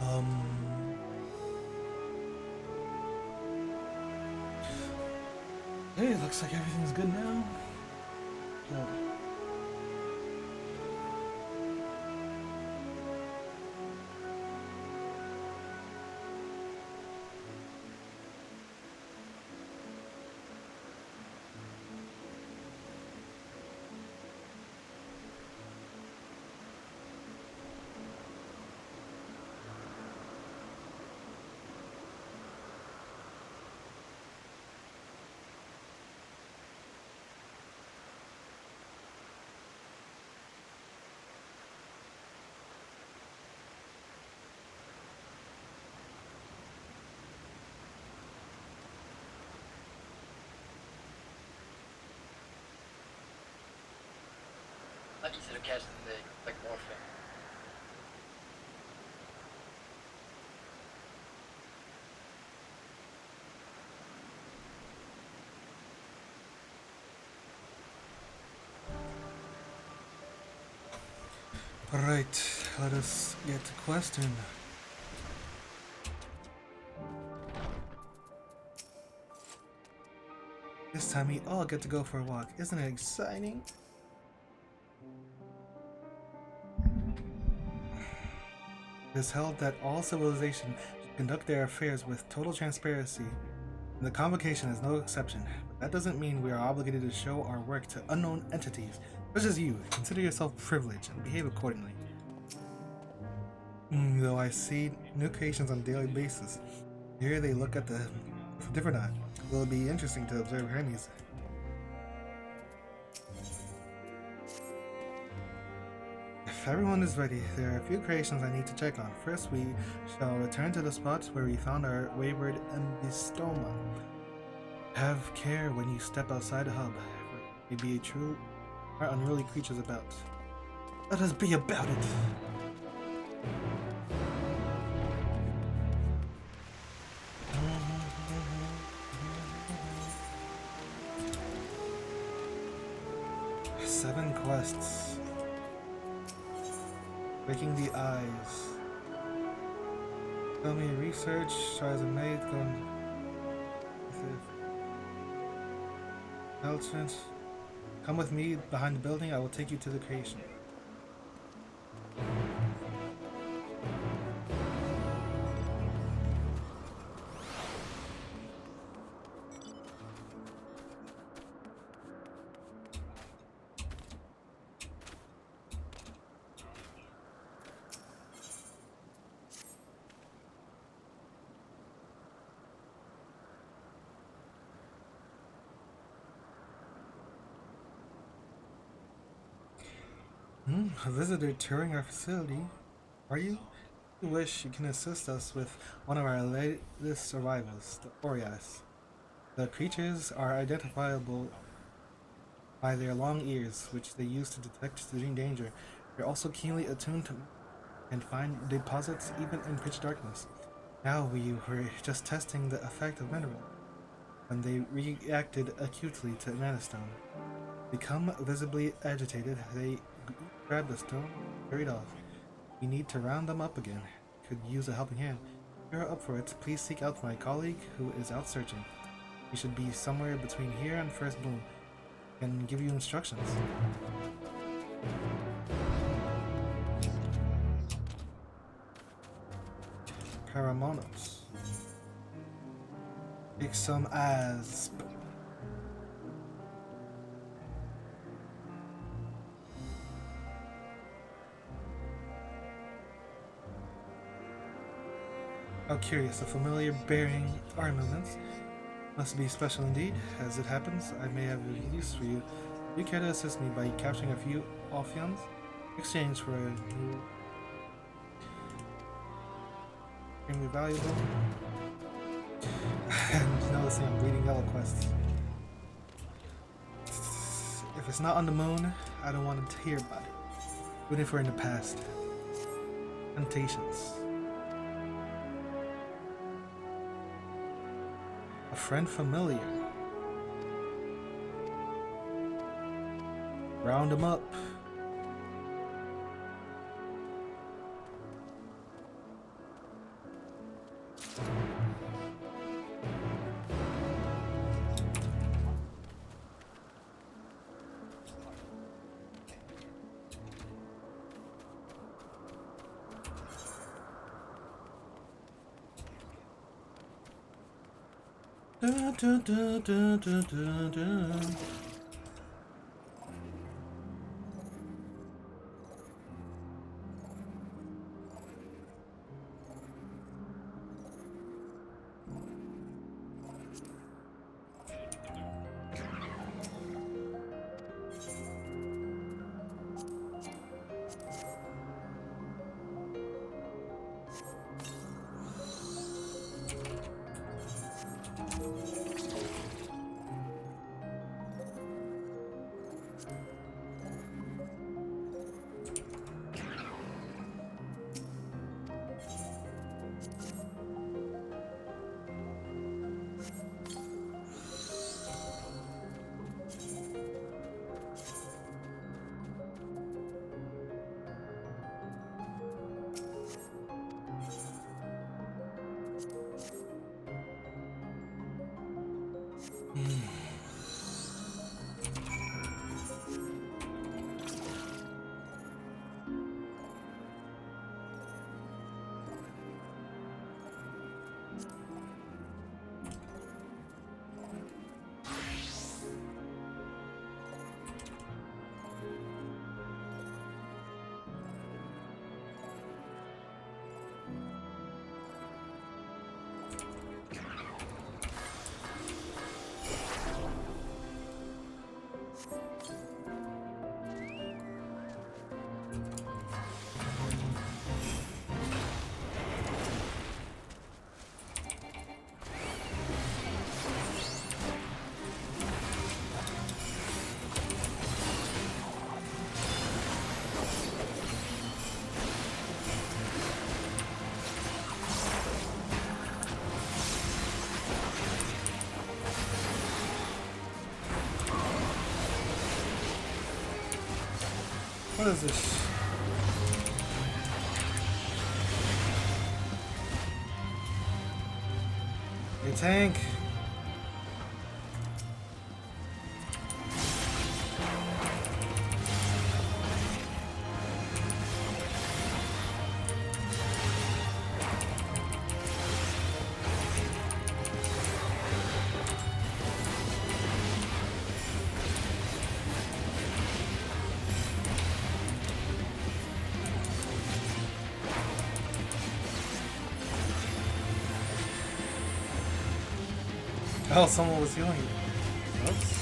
Um. Hey, looks like everything's good now. Good. Not easy to catch in the like morphing. Alright, let us get to question. This time we all get to go for a walk. Isn't it exciting? It is held that all civilization should conduct their affairs with total transparency, and the Convocation is no exception. But that doesn't mean we are obligated to show our work to unknown entities, such as you. Consider yourself privileged and behave accordingly. Though I see new creations on a daily basis, here they look at the different eye. It will be interesting to observe Hermes. If everyone is ready, there are a few creations I need to check on. First, we shall return to the spots where we found our wayward embystoma. Have care when you step outside the hub. There may be unruly creatures about. Let us be about it. Seven quests. Breaking the eyes. Tell me research, tries a maid, going. Intelligence. Come with me behind the building, I will take you to the creation. A visitor touring our facility. Are you? If you wish, you can assist us with one of our latest arrivals, the Orias. The creatures are identifiable by their long ears, which they use to detect extreme danger. They're also keenly attuned to and find deposits even in pitch darkness. Now we were just testing the effect of mineral, when they reacted acutely to mana stone. Become visibly agitated, they grab the stone, carry it off. We need to round them up again. Could use a helping hand. If you're up for it, please seek out my colleague who is out searching. We should be somewhere between here and First Bloom. And give you instructions. Paramonos. Take some asp. How curious, a familiar bearing armaments. Must be special indeed. As it happens, I may have use for you. Do you care to assist me by capturing a few Ophions? Exchange for a new... extremely valuable. And noticing I'm reading yellow quests. If it's not on the moon, I don't want to hear about it. Even if we're in the past. Temptations. A friend familiar. Round him up. Dun, dun, dun, dun, dun, dun, dun. What is this? A tank. Oh, someone was healing. Oops.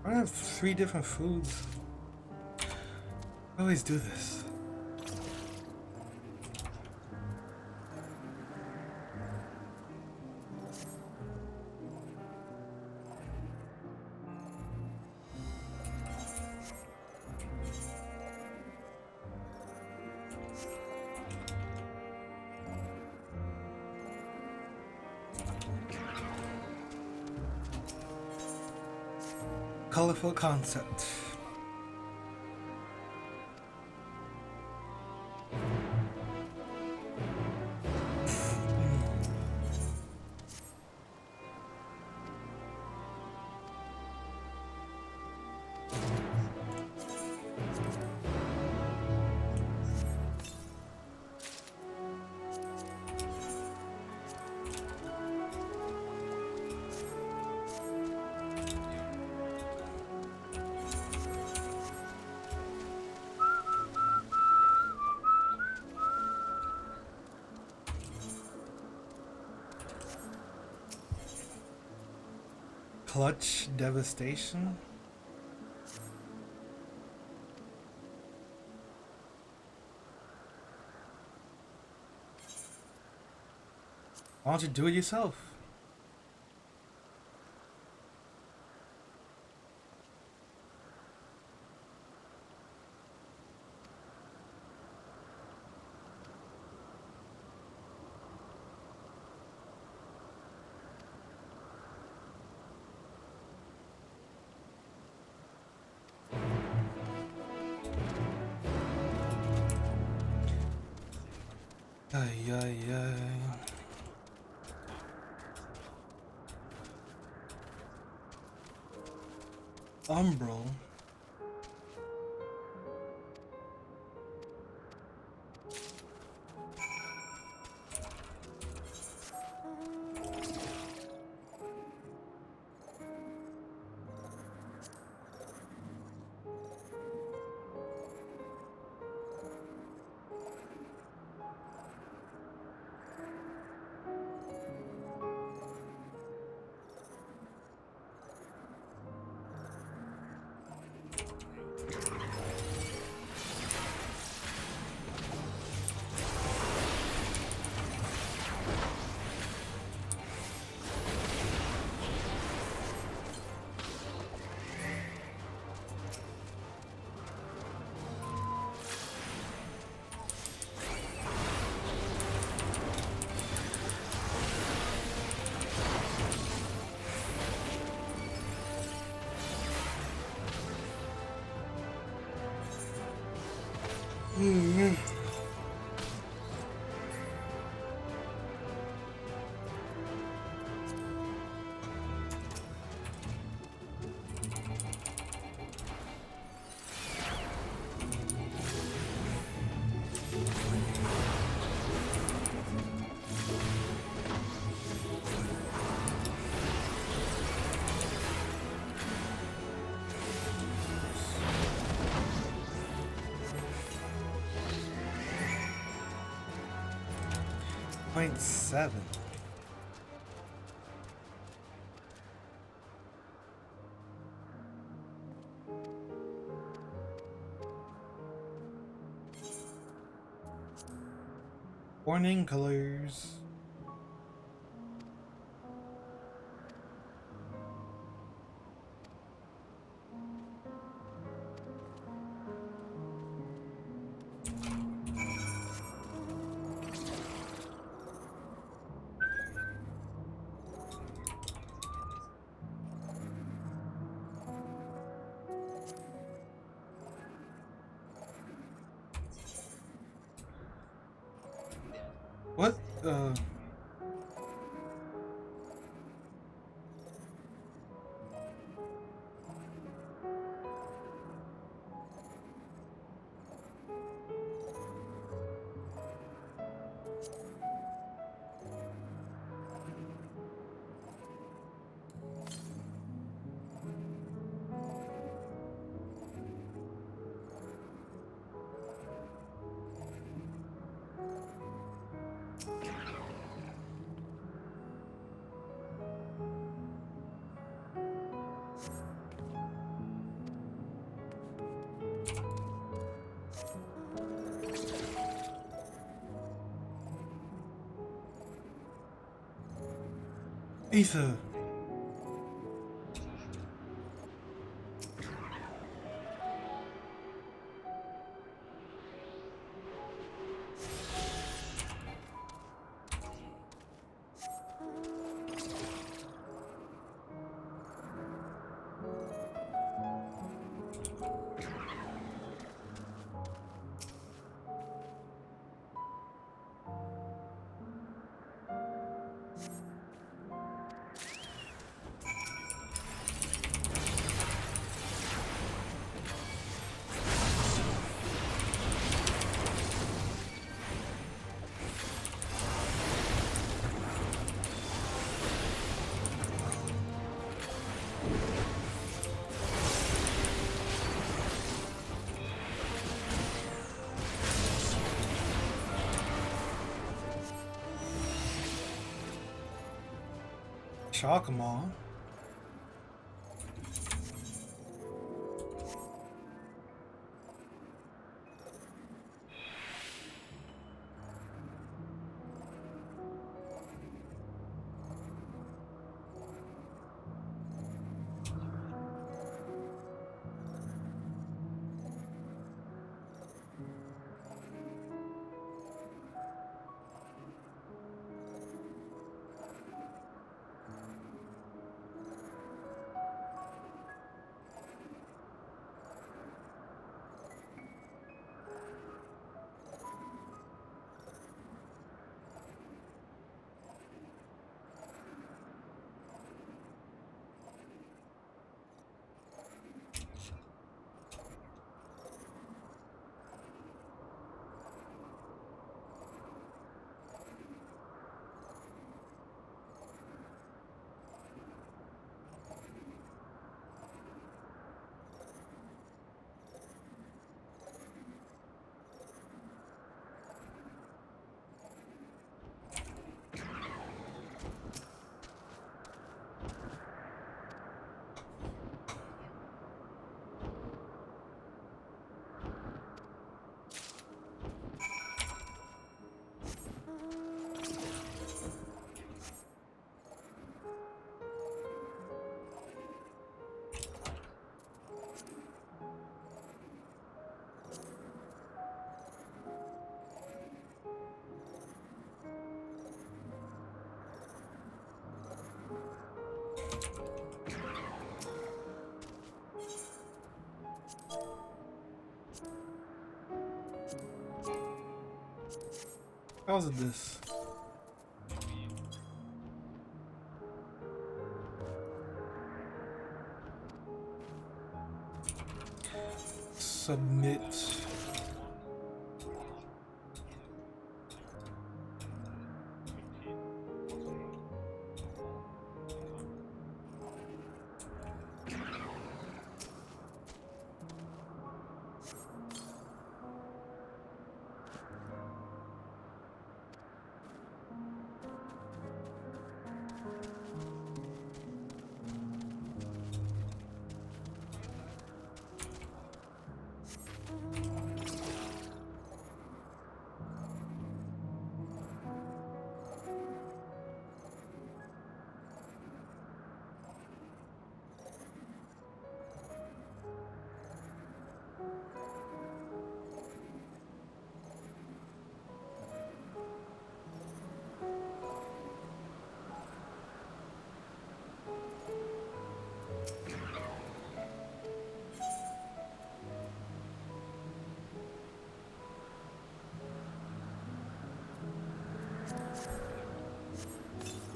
I have 3 different foods. I always do this. Colorful concept. Clutch devastation. Why don't you do it yourself? Ay, ay, ay. Umbral. Mm-hmm. Point 7. Warning colors. What? Ether. Shock 'em all. How was it this? Submit.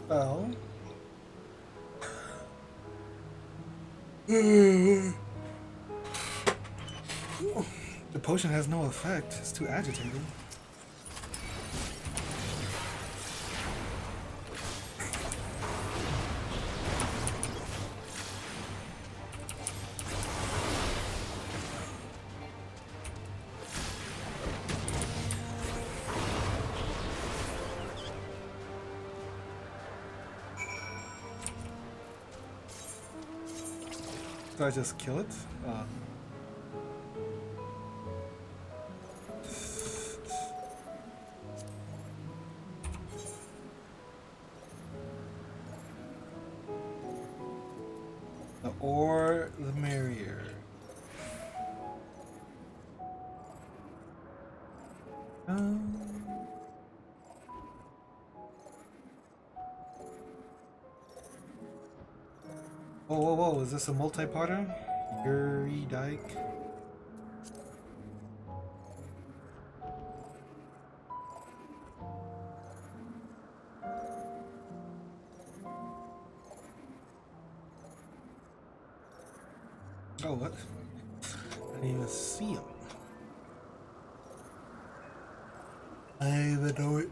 Well. The potion has no effect. It's too agitated. Do I just kill it? The ore, the merrier. Whoa, whoa, whoa, is this a multi-parter? Yuri Dyke? Oh, what? I didn't even see him. I didn't even know it.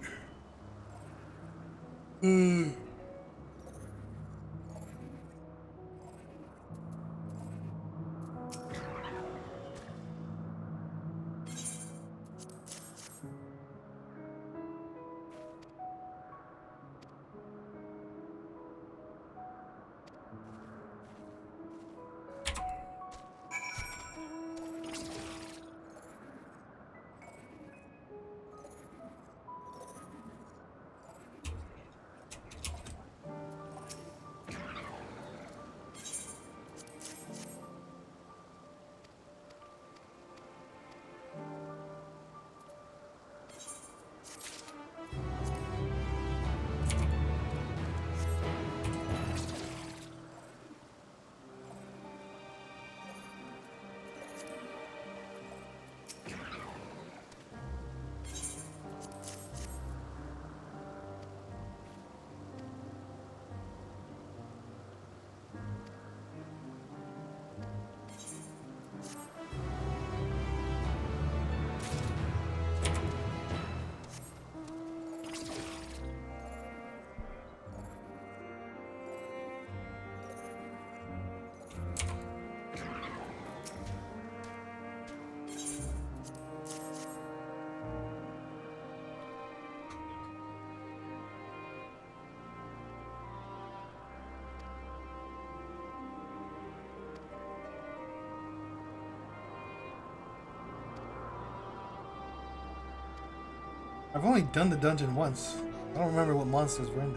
I've only done the dungeon once. I don't remember what monsters were in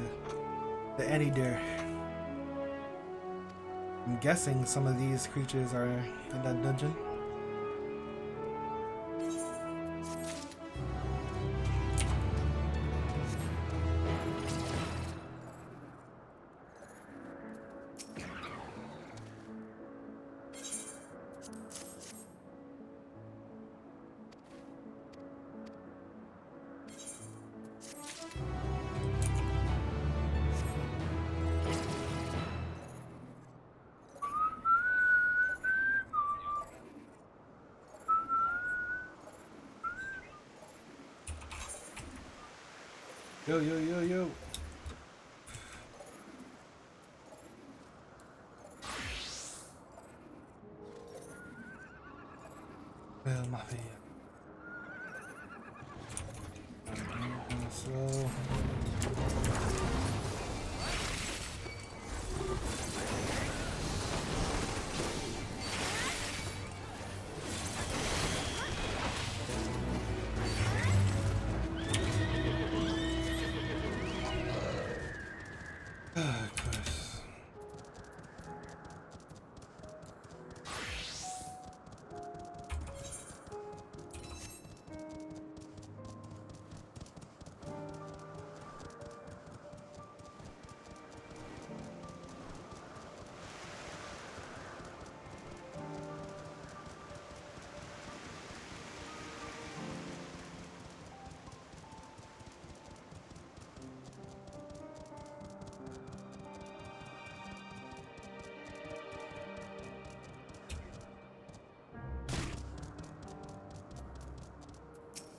the Annie-Dare. I'm guessing some of these creatures are in that dungeon. Yo, yo, yo, yo. Well, my man. So.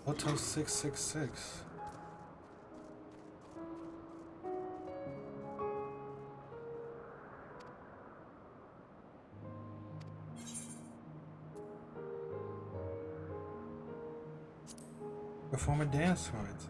Hotel 666. Perform a dance for it.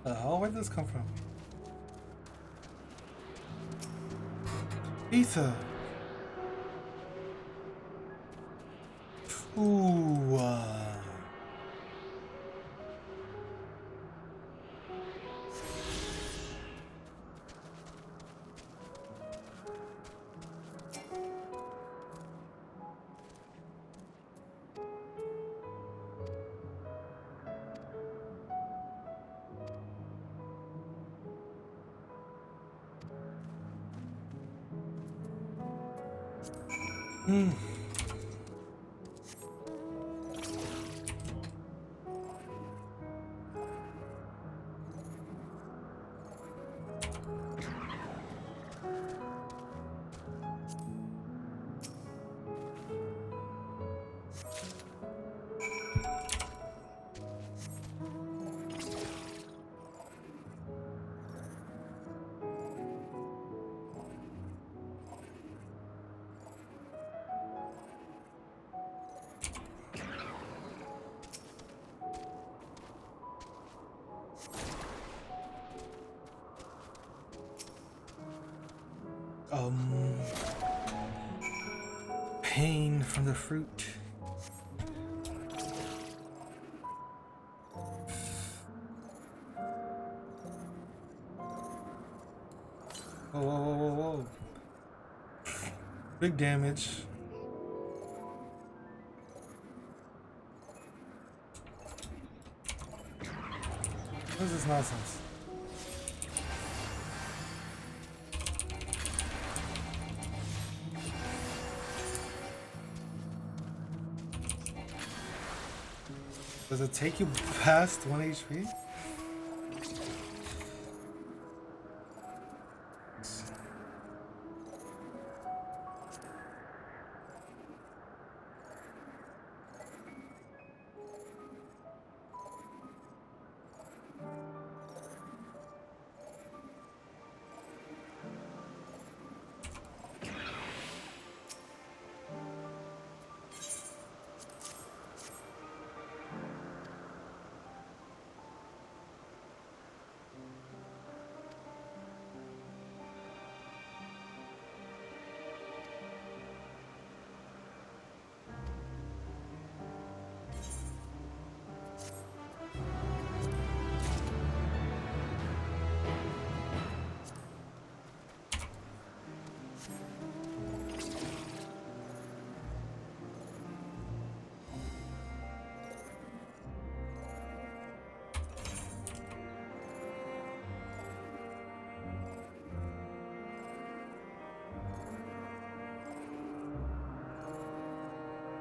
The hell? Where did this come from? Pizza. Ooh. Hmm. Pain from the fruit. Whoa, whoa, whoa, whoa, whoa. Big damage. What is this nonsense? Does it take you past 1 HP?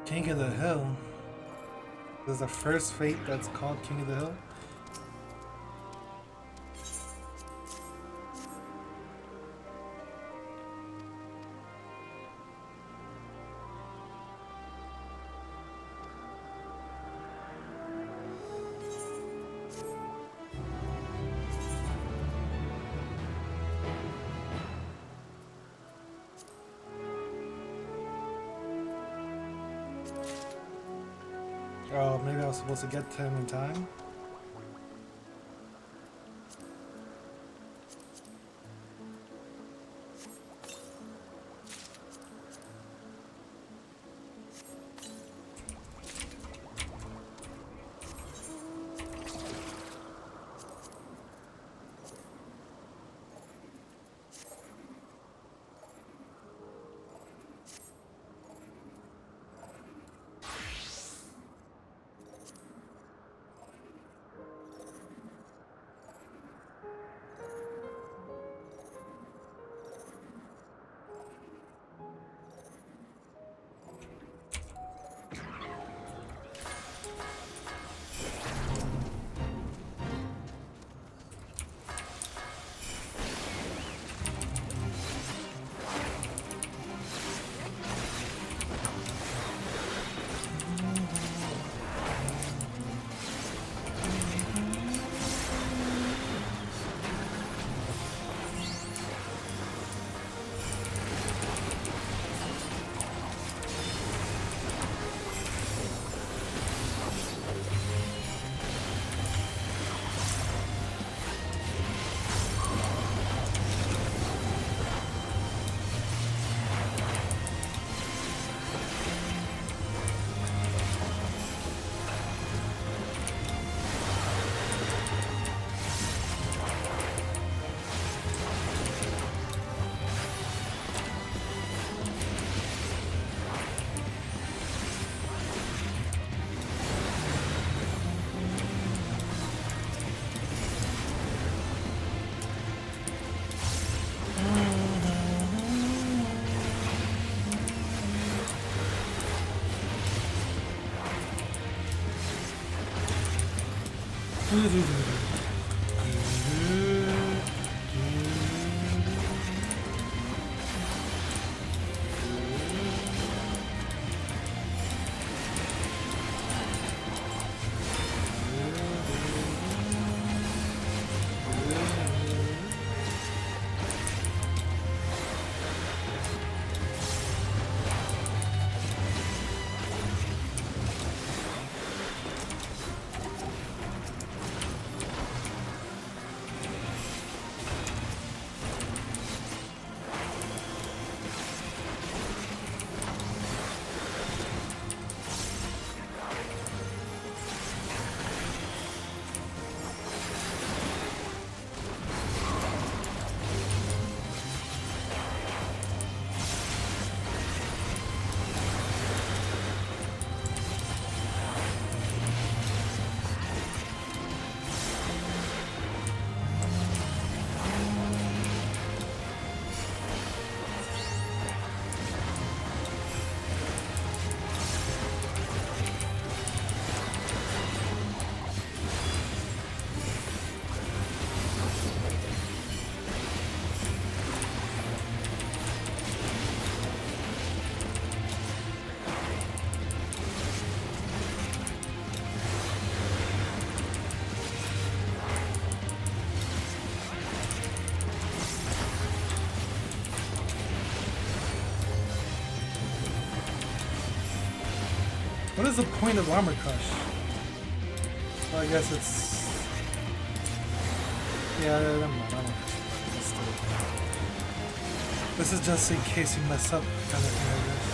King of the Hill. This is the first fate that's called King of the Hill. Oh, maybe I was supposed to get to him in time. What is the point of Armor Crush? Well, I guess it's... Yeah, never mind. I don't know. This is just in case you mess up kind of thing, I guess.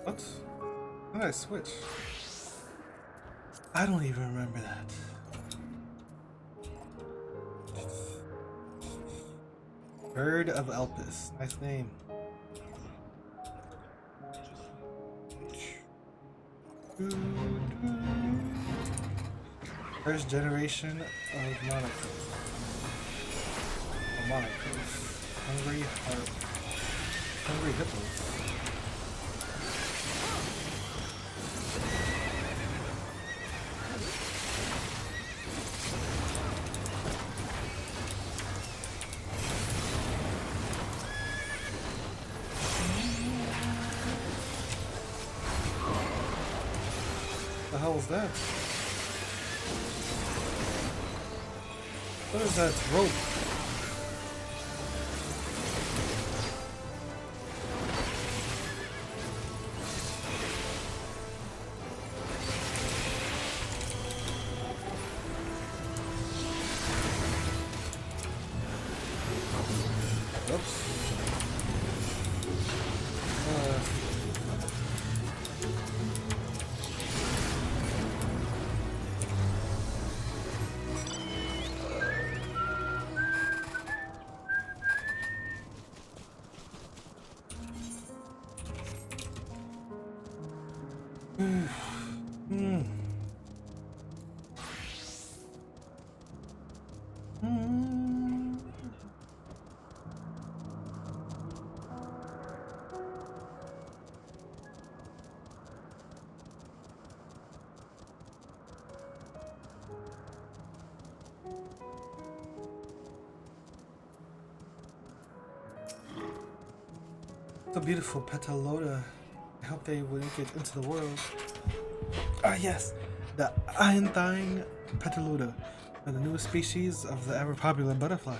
What? How did I switch? I don't even remember that. Bird of Elpis. Nice name. First generation of monocles. Hungry heart. Hungry hippos. What the hell is that? What is that rope? Oops. Hmm. Hmm. The beautiful Petalota. I hope they will make it into the world. Ah, yes, the Untitled Petalota, the newest species of the ever popular butterfly.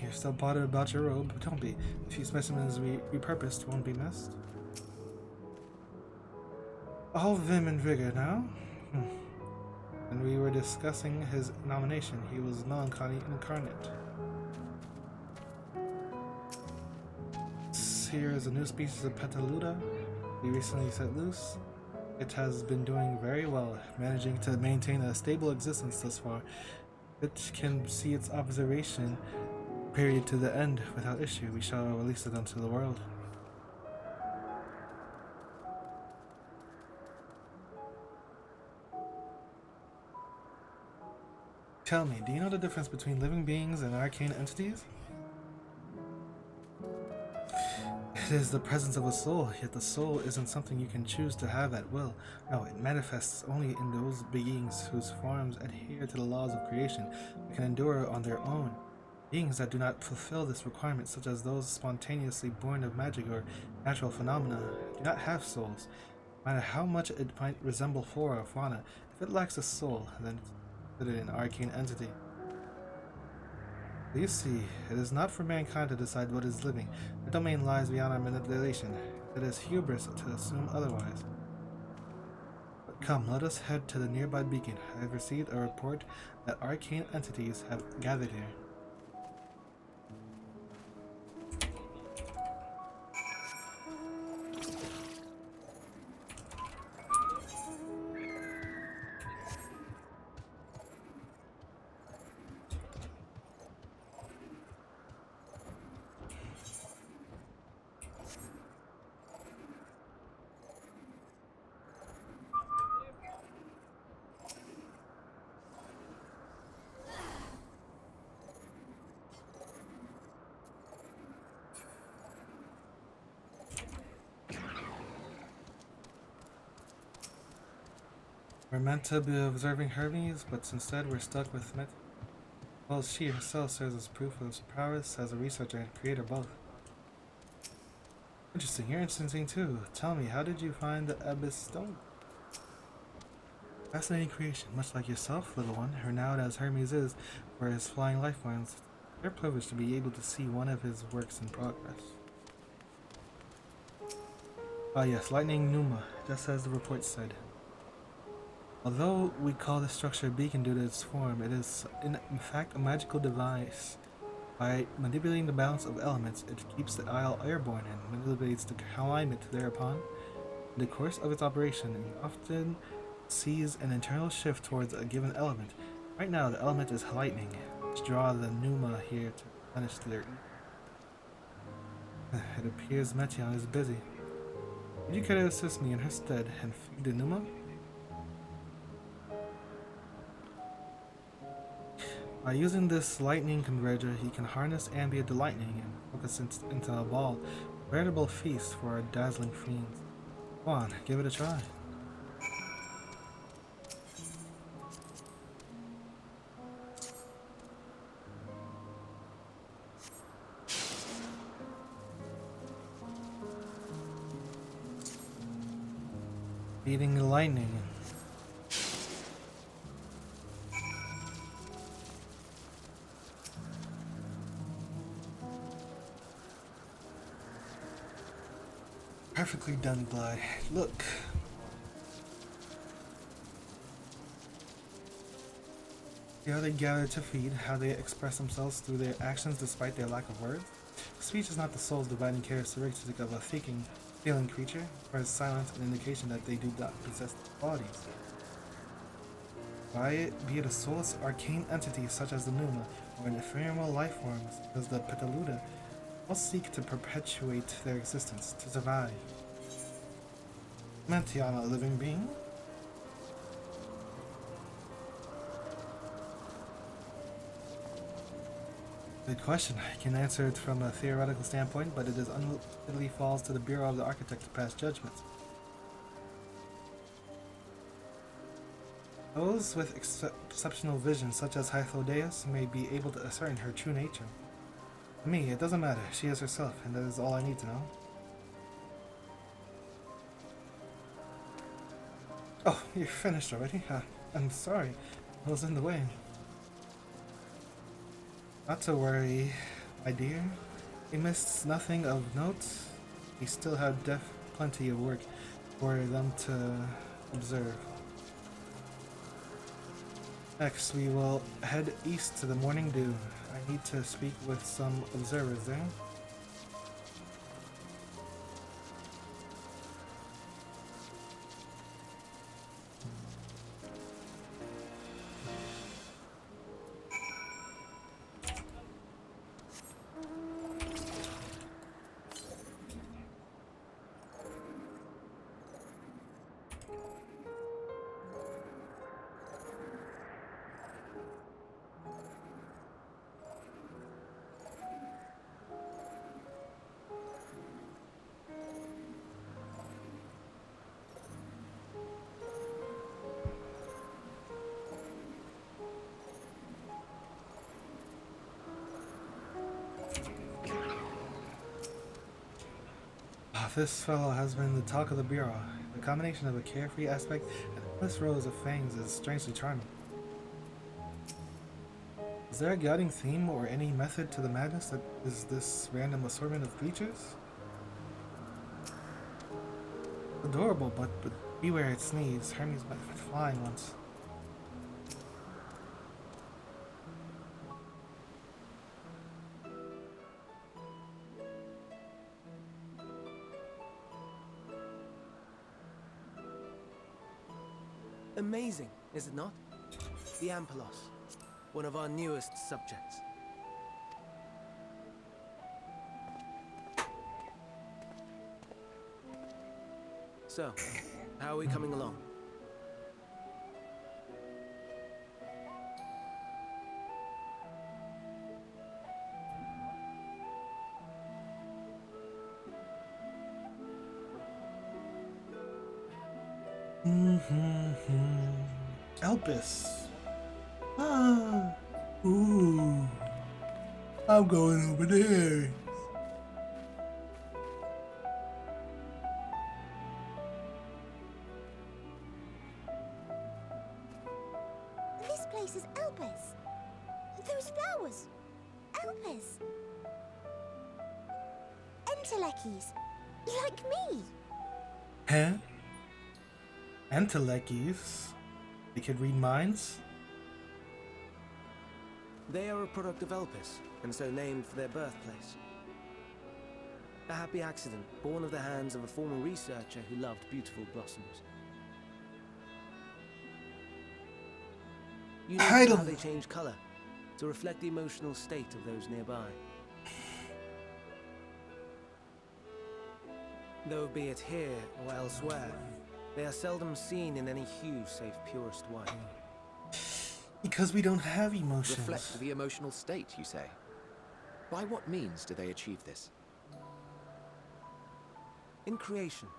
You're still bothered about your robe, but don't be. A few specimens we repurposed won't be missed. All vim and vigor now. When we were discussing his nomination, he was melancholy incarnate. Here is a new species of Petaluda we recently set loose. It has been doing very well, managing to maintain a stable existence thus far. It can see its observation period to the end without issue. We shall release it unto the world. Tell me, do you know the difference between living beings and arcane entities? It is the presence of a soul, yet the soul isn't something you can choose to have at will. No, it manifests only in those beings whose forms adhere to the laws of creation and can endure on their own. Beings that do not fulfill this requirement, such as those spontaneously born of magic or natural phenomena, do not have souls. No matter how much it might resemble flora or fauna, if it lacks a soul, then it's considered an arcane entity. You see, it is not for mankind to decide what is living. The domain lies beyond our manipulation. It is hubris to assume otherwise. But come, let us head to the nearby beacon. I have received a report that arcane entities have gathered here. We're meant to be observing Hermes, but instead we're stuck with Met. Well, she herself serves as proof of his prowess as a researcher and creator both. Interesting, you're interesting too. Tell me, how did you find the Abyss Stone? Fascinating creation, much like yourself, little one, renowned as Hermes is for his flying life forms. It's their privilege to be able to see one of his works in progress. Ah yes, Lightning Numa, just as the report said. Although we call this structure a beacon due to its form, it is in fact a magical device. By manipulating the balance of elements, it keeps the isle airborne and manipulates the climate thereupon. In the course of its operation, it often sees an internal shift towards a given element. Right now, the element is lightning, which draw the Numa here to replenish their It appears Metion is busy. Would you care to assist me in her stead and feed the Numa? By using this lightning converger, he can harness ambient lightning and focus it into a ball, a veritable feast for our dazzling fiends. Go on, give it a try. Feeding the lightning. Perfectly done, Bly. Look. See how they gather to feed, how they express themselves through their actions despite their lack of words? Speech is not the soul's dividing characteristic of a feeling creature, for its silence an indication that they do not possess bodies. Be it a soulless arcane entity such as the Numa, or an ephemeral life forms, as the Petaluda, all seek to perpetuate their existence, to survive. Metion, a living being? Good question. I can answer it from a theoretical standpoint, but it ultimately falls to the Bureau of the Architect to pass judgment. Those with exceptional vision, such as Hythlodeus, may be able to ascertain her true nature. To me, it doesn't matter. She is herself, and that is all I need to know. Oh, you're finished already? I'm sorry. I was in the way. Not to worry, my dear. We missed nothing of note. We still have plenty of work for them to observe. Next, we will head east to the Morning Dew. I need to speak with some observers there. This fellow has been the talk of the Bureau. The combination of a carefree aspect and endless rows of fangs is strangely charming. Is there a guiding theme or any method to the madness that is this random assortment of creatures? Adorable, but beware its needs. Hermes went flying once. Amazing, is it not? The Ampelos, one of our newest subjects. So, how are we coming along? Elpis. Ah. Ooh. I'm going over there. This place is Elpis. Those flowers. Elpis. Entelecchies. Like me. Huh? Entelecchies? They could read minds? They are a product of Elpis, and so named for their birthplace. A happy accident, born of the hands of a former researcher who loved beautiful blossoms. You notice how they change color to reflect the emotional state of those nearby. Though be it here or elsewhere, they are seldom seen in any hue save purest white. Because we don't have emotions. Reflect the emotional state, you say? By what means do they achieve this? In creation,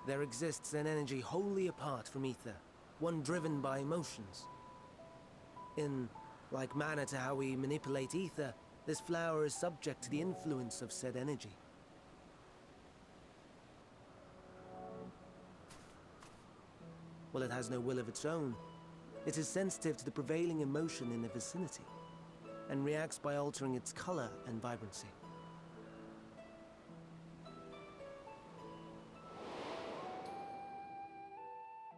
there exists an energy wholly apart from ether, one driven by emotions. In like manner to how we manipulate ether, this flower is subject to the influence of said energy. While it has no will of its own, it is sensitive to the prevailing emotion in the vicinity, and reacts by altering its color and vibrancy.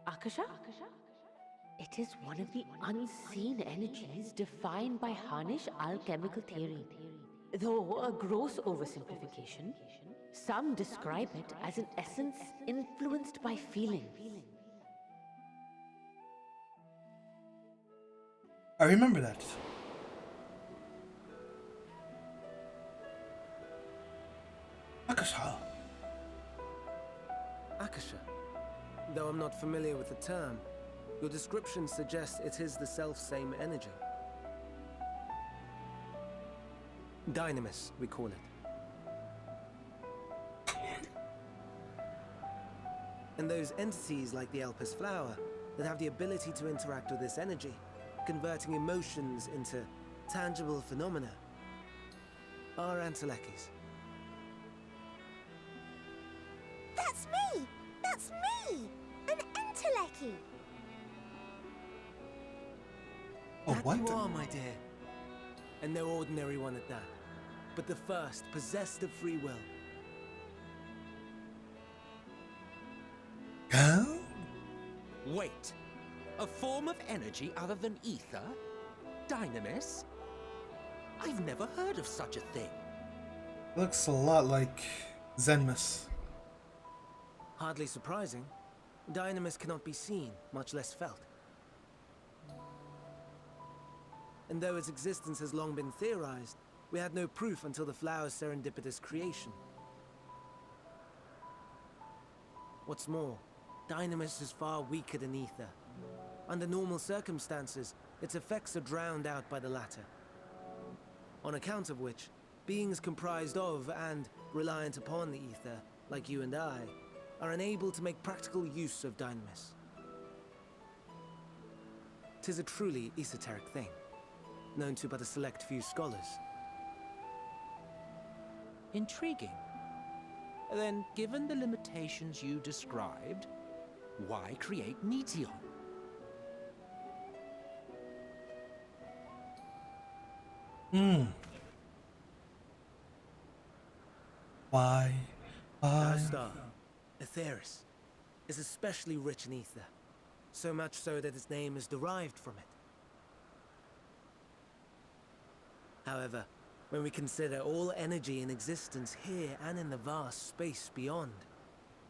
Akasha? It is one of the unseen energies defined by Harnish alchemical theory. Though a gross oversimplification, some describe it as an essence influenced by feeling. I remember that. Akasha. Akasha. Though I'm not familiar with the term, your description suggests it is the self-same energy. Dynamis, we call it. And those entities like the Elpis flower that have the ability to interact with this energy, converting emotions into tangible phenomena, are Antelekis. That's me! That's me! An Enteleki! Oh, That what you the- are, my dear. And no ordinary one at that, but the first possessed of free will. Huh? Wait. A form of energy other than ether? Dynamis? I've never heard of such a thing. Looks a lot like Zenmus. Hardly surprising. Dynamis cannot be seen, much less felt. And though its existence has long been theorized, we had no proof until the flower's serendipitous creation. What's more, Dynamis is far weaker than ether. Under normal circumstances, its effects are drowned out by the latter. On account of which, beings comprised of and reliant upon the ether, like you and I, are unable to make practical use of Dynamis. 'Tis a truly esoteric thing, known to but a select few scholars. Intriguing. Then, given the limitations you described, why create Meteon? Why? Our star, Aetheris, is especially rich in ether, so much so that its name is derived from it. However, when we consider all energy in existence here and in the vast space beyond,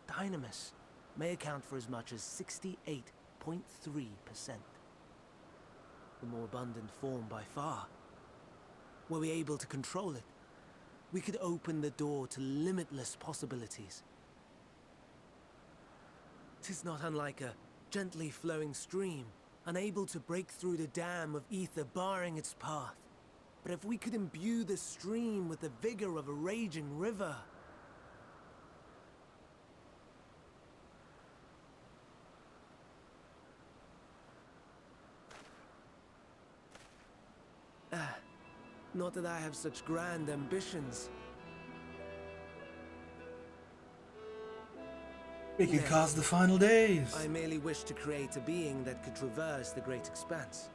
Dynamis may account for as much as 68.3%. The more abundant form by far. Were we able to control it, we could open the door to limitless possibilities. 'Tis not unlike a gently flowing stream, unable to break through the dam of ether barring its path. But if we could imbue the stream with the vigor of a raging river... Not that I have such grand ambitions. We could Nay. cause the final days. I merely wish to create a being that could traverse the great expanse.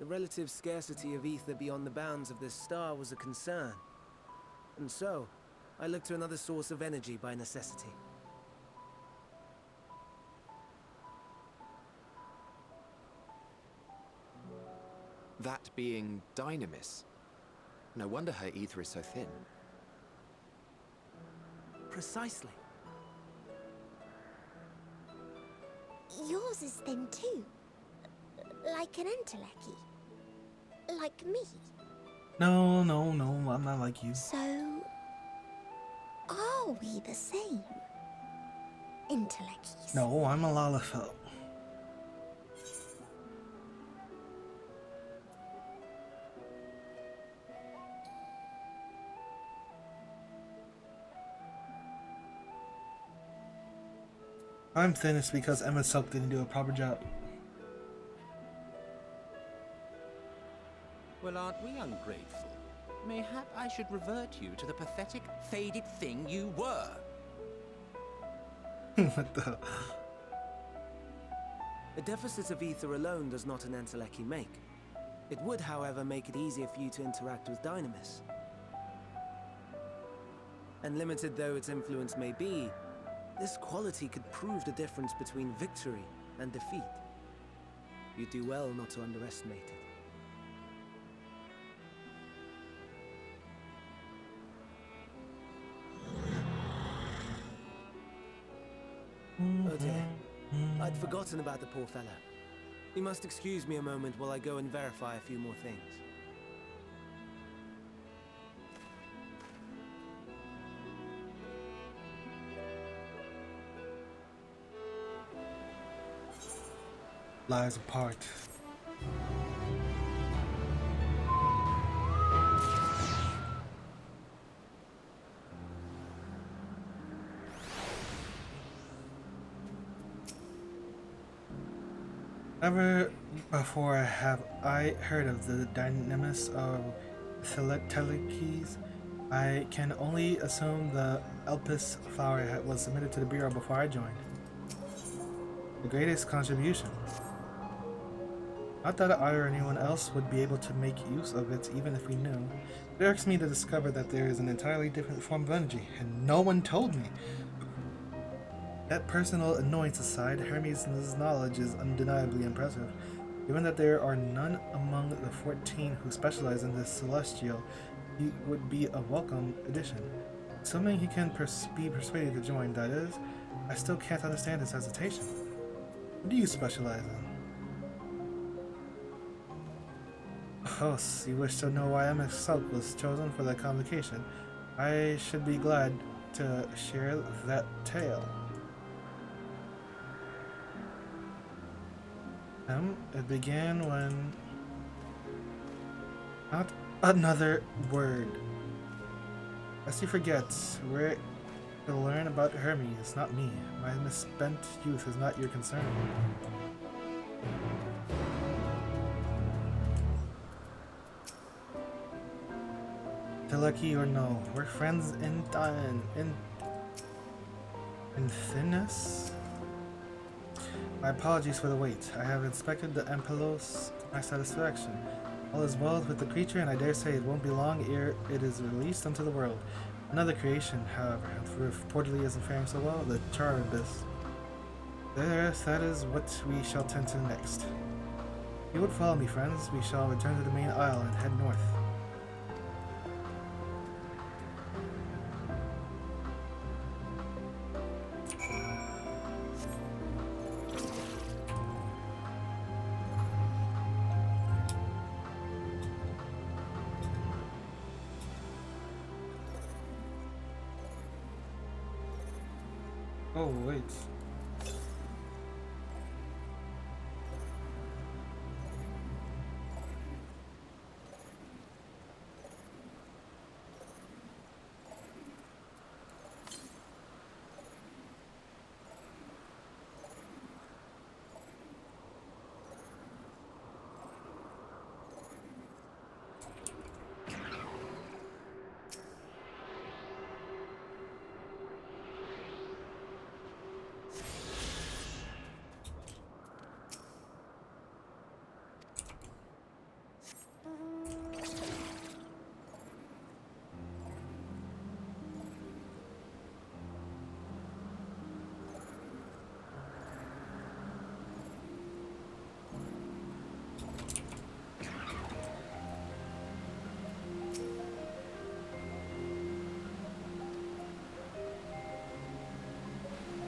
The relative scarcity of ether beyond the bounds of this star was a concern. And so, I looked to another source of energy by necessity. That being Dynamis. No wonder her ether is so thin. Precisely. Yours is thin too. Like an Enteleki. Like me. No, no, no, I'm not like you. So... are we the same? Entelekis. No, I'm a Lalafell. I'm thinnest because Emma Silk didn't do a proper job. Well, aren't we ungrateful? Mayhap I should revert you to the pathetic, faded thing you were. What the? A deficit of ether alone does not an Enteleki make. It would, however, make it easier for you to interact with Dynamis. And limited though its influence may be, this quality could prove the difference between victory and defeat. You do well not to underestimate it. Oh dear. I'd forgotten about the poor fella. You must excuse me a moment while I go and verify a few more things. lies apart. Never before have I heard of the dynamis of Telekies. I can only assume the Elpis flower was submitted to the Bureau before I joined. The greatest contribution. Not that I or anyone else would be able to make use of it even if we knew. It irks me to discover that there is an entirely different form of energy, and no one told me. That personal annoyance aside, Hermes' knowledge is undeniably impressive. Given that there are none among the 14 who specialize in this celestial, he would be a welcome addition. Assuming he can be persuaded to join, that is, I still can't understand his hesitation. What do you specialize in? Oh, you wish to know why myself was chosen for the convocation. I should be glad to share that tale. It began when... Not another word. Lest you forget, we're to learn about Hermes, not me. My misspent youth is not your concern. Lucky or no, we're friends in thinness? My apologies for the wait. I have inspected the Ampelos to my satisfaction. All is well with the creature, and I dare say it won't be long ere it is released unto the world. Another creation, however, reportedly isn't faring so well, the Charybdis. That is what we shall tend to next. If you would follow me, friends, we shall return to the main isle and head north. Oh, wait.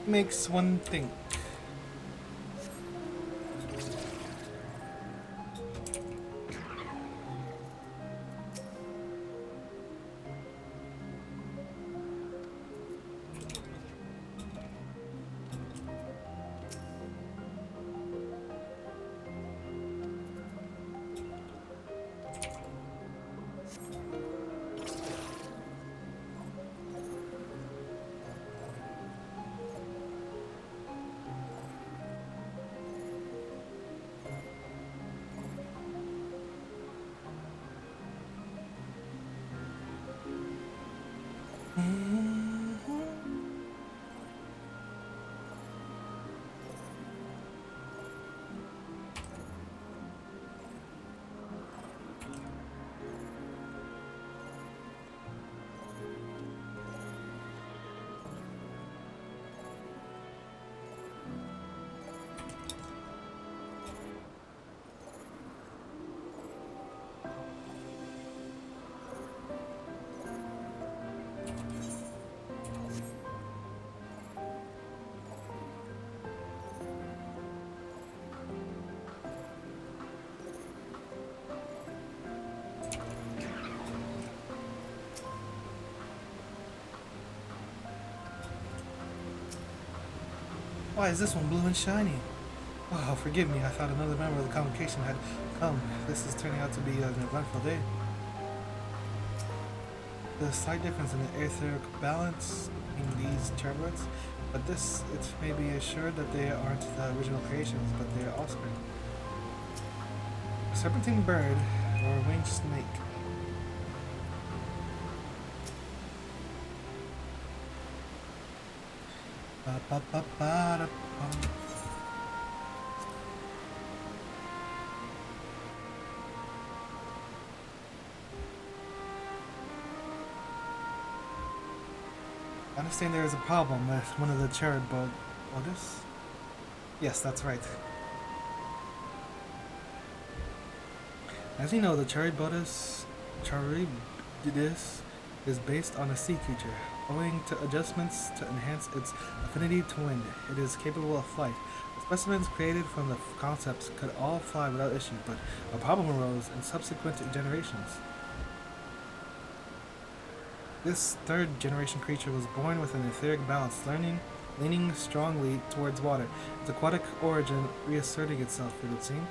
Makes one think. Why is this one blue and shiny? Oh, forgive me, I thought another member of the convocation had come. This is turning out to be an eventful day. The slight difference in the etheric balance between these turbulence, but this, it may be assured that they aren't the original creations, but their offspring. A serpentine bird or a winged snake. Ba, ba, ba, ba, da, bum. I understand there is a problem with one of the cherub bodies. Yes, that's right. As you know, the Charybdis is based on a sea creature. Owing to adjustments to enhance its affinity to wind, it is capable of flight. The specimens created from the concepts could all fly without issue, but a problem arose in subsequent generations. This third generation creature was born with an etheric balance, leaning strongly towards water. Its aquatic origin reasserting itself, it would seem.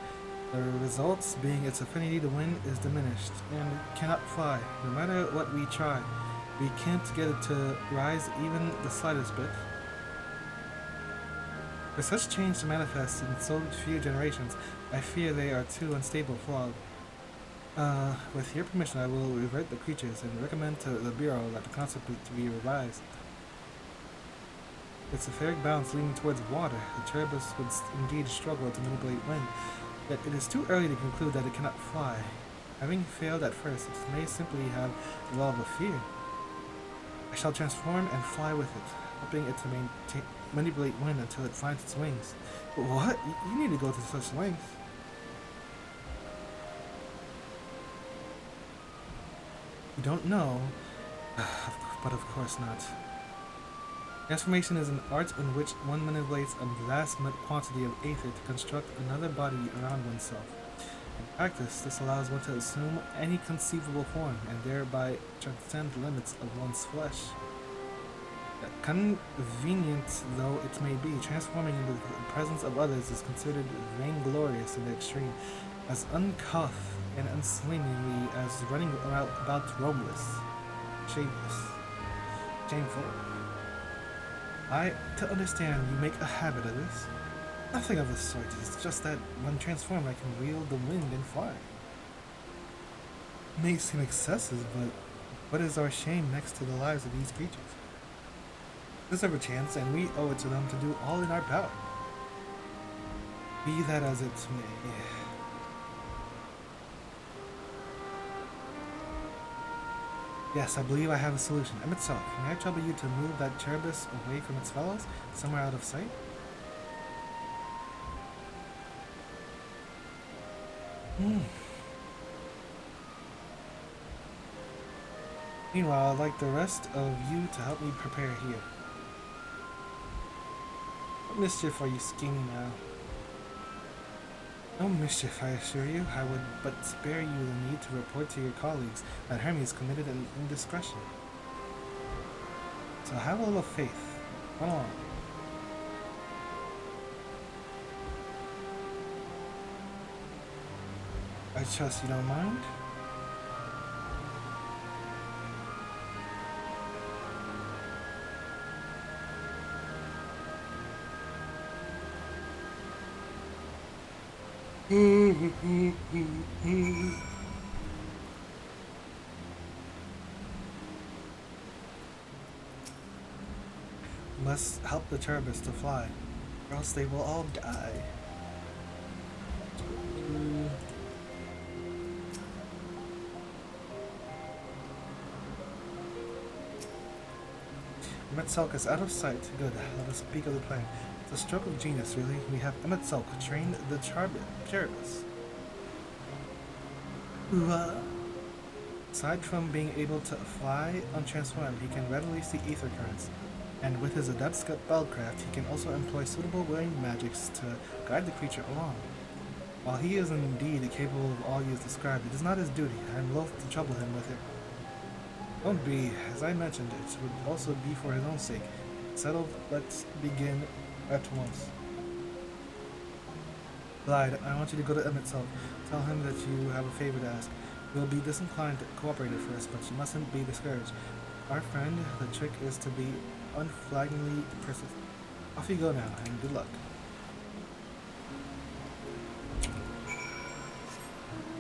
The results being its affinity to wind is diminished, and it cannot fly. No matter what we try, we can't get it to rise even the slightest bit. For such change to manifest in so few generations, I fear they are too unstable, flawed. With your permission, I will revert the creatures and recommend to the Bureau that the concept is to be revised. Its etheric balance leaning towards water, the Charybdis would indeed struggle to manipulate wind, yet it is too early to conclude that it cannot fly. Having failed at first, it may simply have evolved a fear. I shall transform and fly with it, hoping it to manipulate wind until it finds its wings. But what? You need to go to such lengths. You don't know, but of course not. Transformation is an art in which one manipulates a vast quantity of aether to construct another body around oneself. In practice, this allows one to assume any conceivable form and thereby transcend the limits of one's flesh. Convenient though it may be, transforming into the presence of others is considered vainglorious in the extreme, as uncouth and unseemly as running about romeless, shapeless, shameful. To understand, you make a habit of this. Nothing of the sort. It's just that when transformed, I can wield the wind and fly. It may seem excessive, but what is our shame next to the lives of these creatures? There's ever chance, and we owe it to them to do all in our power. Be that as it may. Yes, I believe I have a solution. Emitself, may I trouble you to move that Charybdis away from its fellows, somewhere out of sight? Meanwhile, I'd like the rest of you to help me prepare here. What mischief are you scheming now? No mischief, I assure you. I would but spare you the need to report to your colleagues that Hermes committed an indiscretion. So have a little faith. Run along. I trust you don't mind? Must help the Charybdis to fly, or else they will all die. Emetselk is out of sight. Good. Let us speak of the plan. It's a stroke of genius, really. We have Emetselk train the Charybdis. Aside from being able to fly untransformed, he can readily see ether currents, and with his adept spellcraft, he can also employ suitable wind magics to guide the creature along. While he is indeed capable of all you described, it is not his duty. I am loath to trouble him with it. Don't be. As I mentioned, it would also be for his own sake. Settled, let's begin at once. Glide, I want you to go to Emmett. Tell him that you have a favor to ask. You'll be disinclined to cooperate at first, but you mustn't be discouraged. Our friend, the trick is to be unflaggingly persistent. Off you go now, and good luck.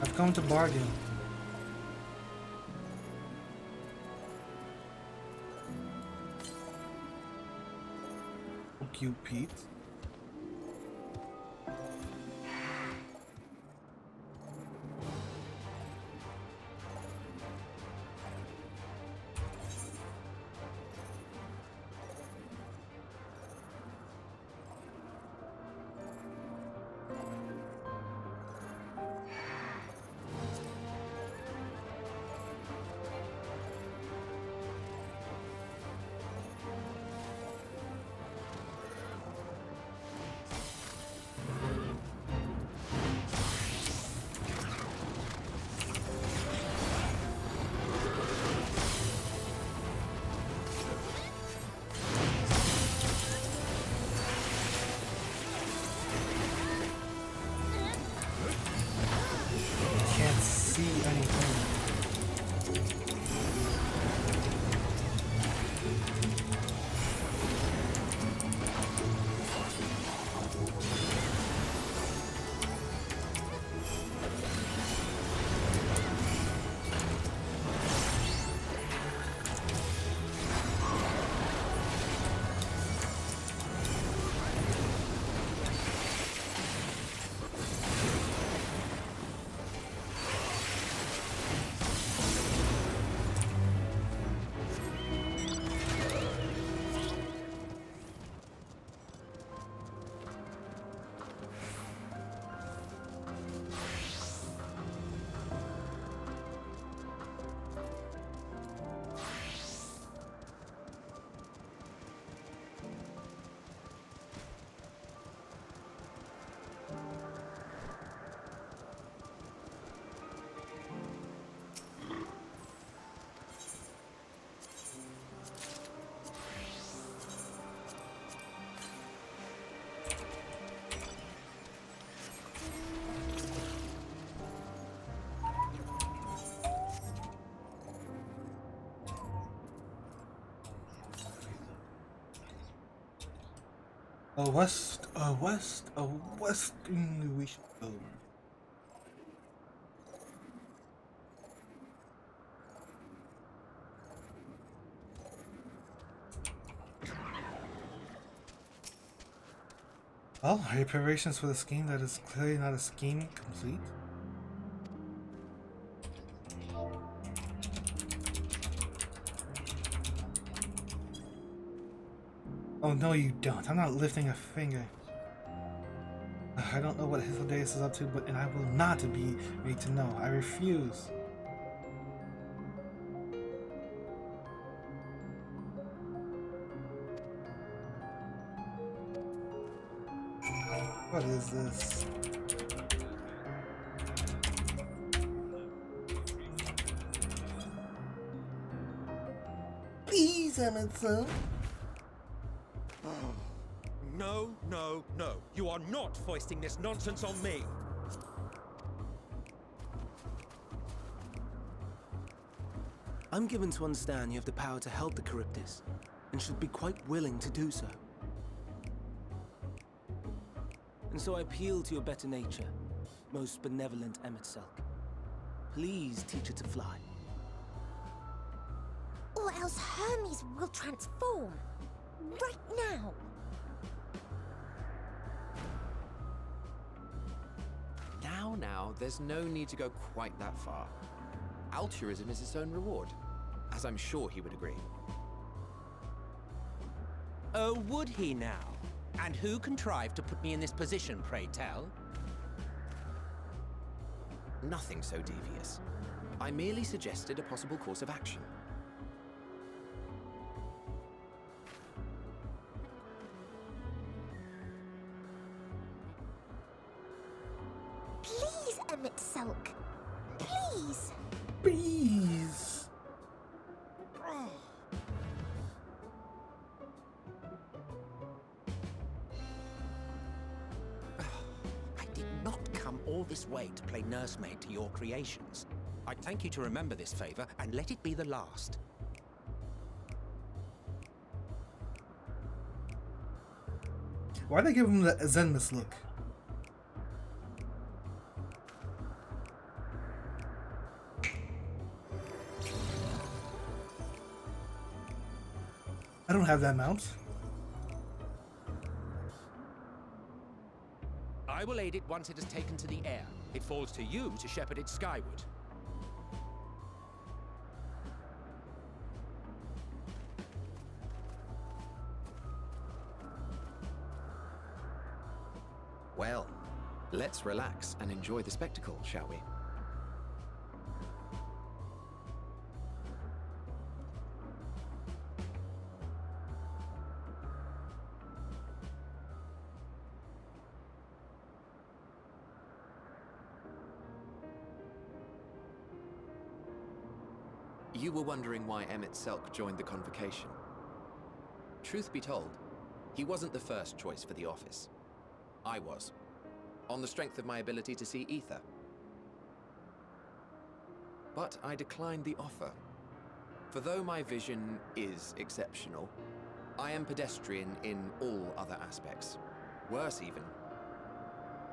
I've come to bargain. Fuck you, Pete. Can't see anything. West, we should go. Well, are your preparations for the scheme that is clearly not a scheme complete? Oh no you don't. I'm not lifting a finger. I don't know what Hythlodaeus is up to, and I will not be made to know. I refuse. What is this? Please, Emerson. No, no, no. You are not foisting this nonsense on me. I'm given to understand you have the power to help the Charybdis, and should be quite willing to do so. And so I appeal to your better nature, most benevolent Emetselk. Please teach her to fly. Or else Hermes will transform. Right now. Now, there's no need to go quite that far. Altruism is its own reward, as I'm sure he would agree. Oh, would he now? And who contrived to put me in this position, pray tell? Nothing so devious. I merely suggested a possible course of action. Please, Emetselk. Please. Please. I did all this way to play nursemaid to your creations. I'd thank you to remember this favor and let it be the last. Why'd they give him the Zenmus look? I don't have that mount. I will aid it once it is taken to the air. It falls to you to shepherd it skyward. Well, let's relax and enjoy the spectacle, shall we? You were wondering why Emmett Selk joined the convocation. Truth be told, he wasn't the first choice for the office. I was, on the strength of my ability to see ether. But I declined the offer. For though my vision is exceptional, I am pedestrian in all other aspects. Worse even.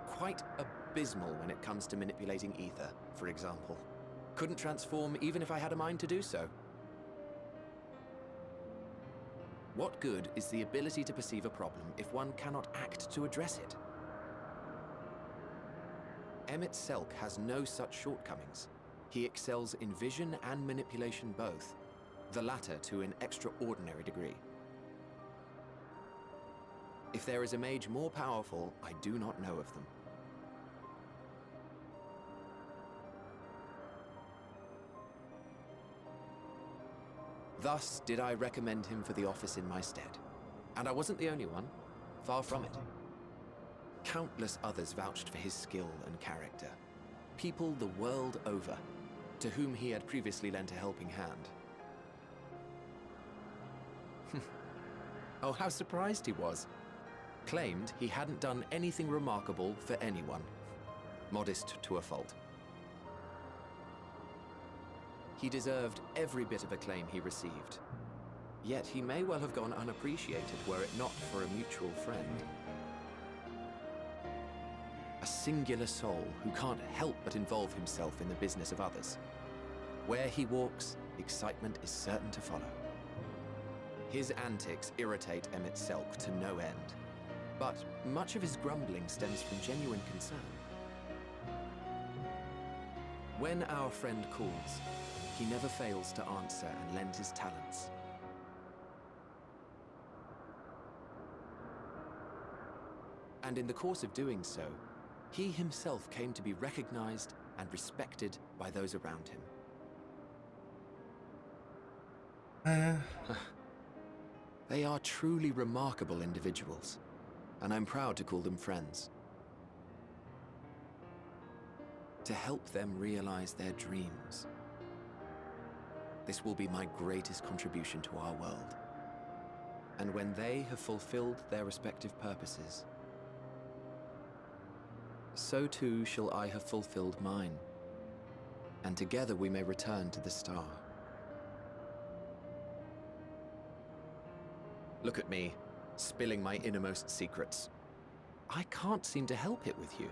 Quite abysmal when it comes to manipulating ether, for example. Couldn't transform even if I had a mind to do so. What good is the ability to perceive a problem if one cannot act to address it? Emmett Selk has no such shortcomings. He excels in vision and manipulation both, the latter to an extraordinary degree. If there is a mage more powerful, I do not know of them. Thus did I recommend him for the office in my stead. And I wasn't the only one. Far from it. Countless others vouched for his skill and character. People the world over, to whom he had previously lent a helping hand. Oh, how surprised he was. Claimed he hadn't done anything remarkable for anyone. Modest to a fault. He deserved every bit of acclaim he received. Yet he may well have gone unappreciated were it not for a mutual friend. A singular soul who can't help but involve himself in the business of others. Where he walks, excitement is certain to follow. His antics irritate Emmett Selk to no end, but much of his grumbling stems from genuine concern. When our friend calls, he never fails to answer and lend his talents. And in the course of doing so, he himself came to be recognized and respected by those around him. They are truly remarkable individuals, and I'm proud to call them friends. To help them realize their dreams. This will be my greatest contribution to our world. And when they have fulfilled their respective purposes, so too shall I have fulfilled mine, and together we may return to the star. Look at me, spilling my innermost secrets. I can't seem to help it with you.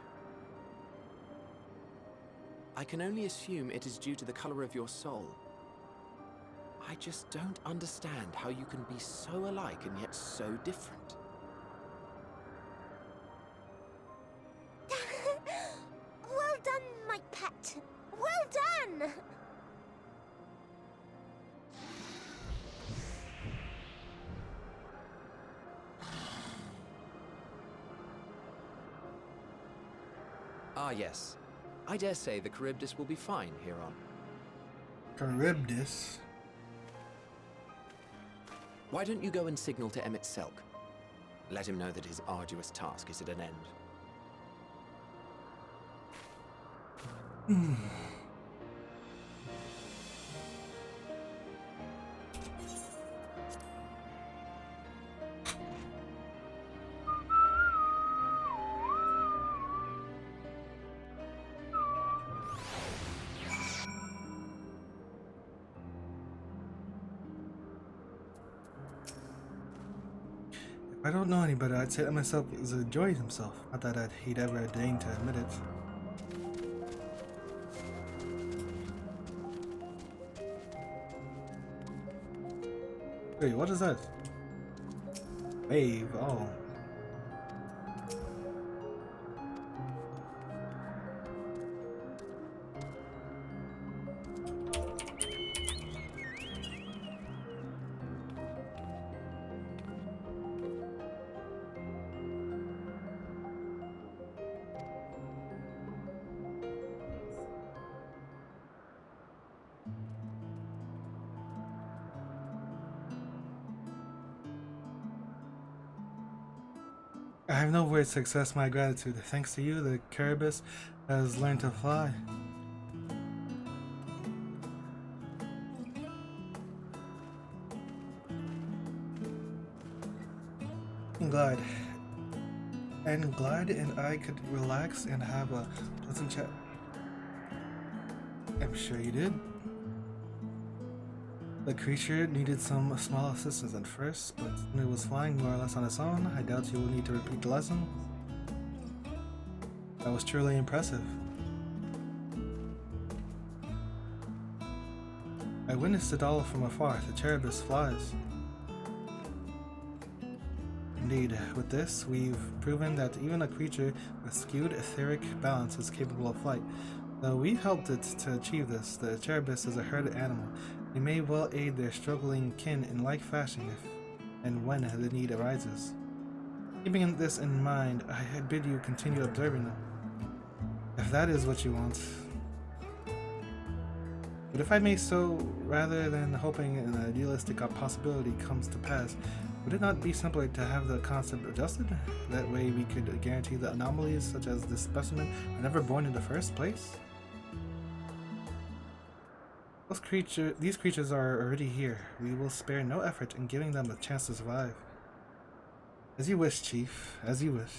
I can only assume it is due to the color of your soul. I just don't understand how you can be so alike and yet so different. Well done, my pet. Well done! Ah, yes. I dare say the Charybdis will be fine here on. Charybdis? Why don't you go and signal to Emmett Selk? Let him know that his arduous task is at an end. I don't know any better. I'd say that myself is enjoying himself. Not that he'd ever deign to admit it. Wait, what is that? Wave, oh. I have no words to express my gratitude. Thanks to you, the Caribus has learned to fly. I'm glad. And glad and I could relax and have a pleasant chat. I'm sure you did. The creature needed some small assistance at first, but when it was flying more or less on its own, I doubt you will need to repeat the lesson. That was truly impressive. I witnessed it all from afar. The Cherubus flies. Indeed, with this, we've proven that even a creature with skewed etheric balance is capable of flight. Though we helped it to achieve this, the Cherubus is a herd animal. They may well aid their struggling kin in like fashion if and when the need arises. Keeping this in mind, I bid you continue observing them. If that is what you want. But if I may so, rather than hoping an idealistic possibility comes to pass, would it not be simpler to have the concept adjusted? That way we could guarantee that anomalies such as this specimen are never born in the first place? These creatures are already here. We will spare no effort in giving them a chance to survive. As you wish, Chief. As you wish.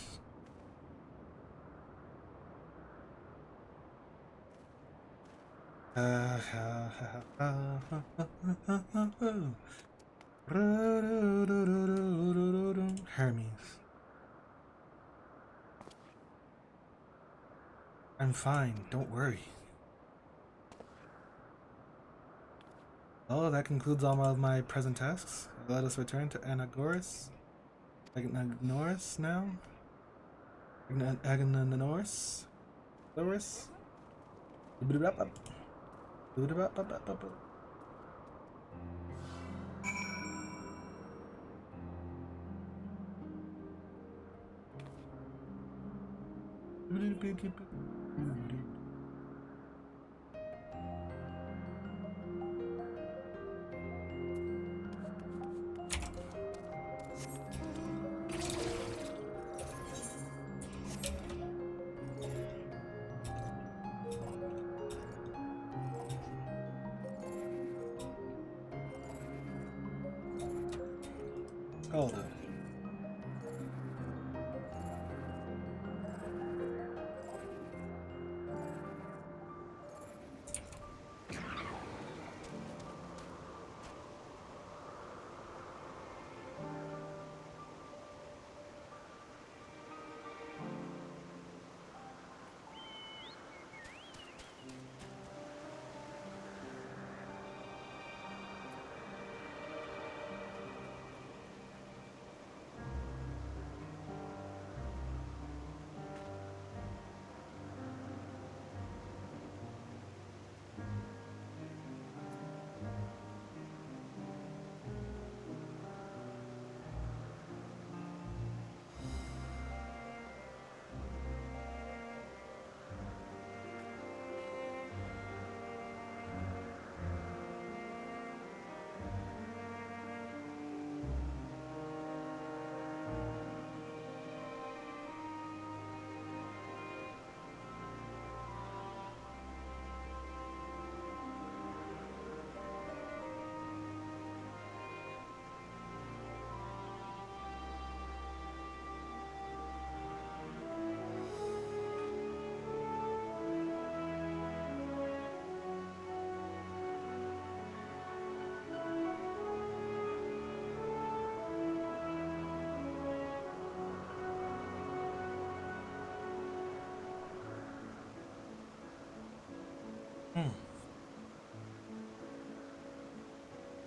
Hermes. I'm fine. Don't worry. Well, that concludes all of my present tasks. Let us return to Anagoras. Agnoris now? Agnoris? Loris? Hold it.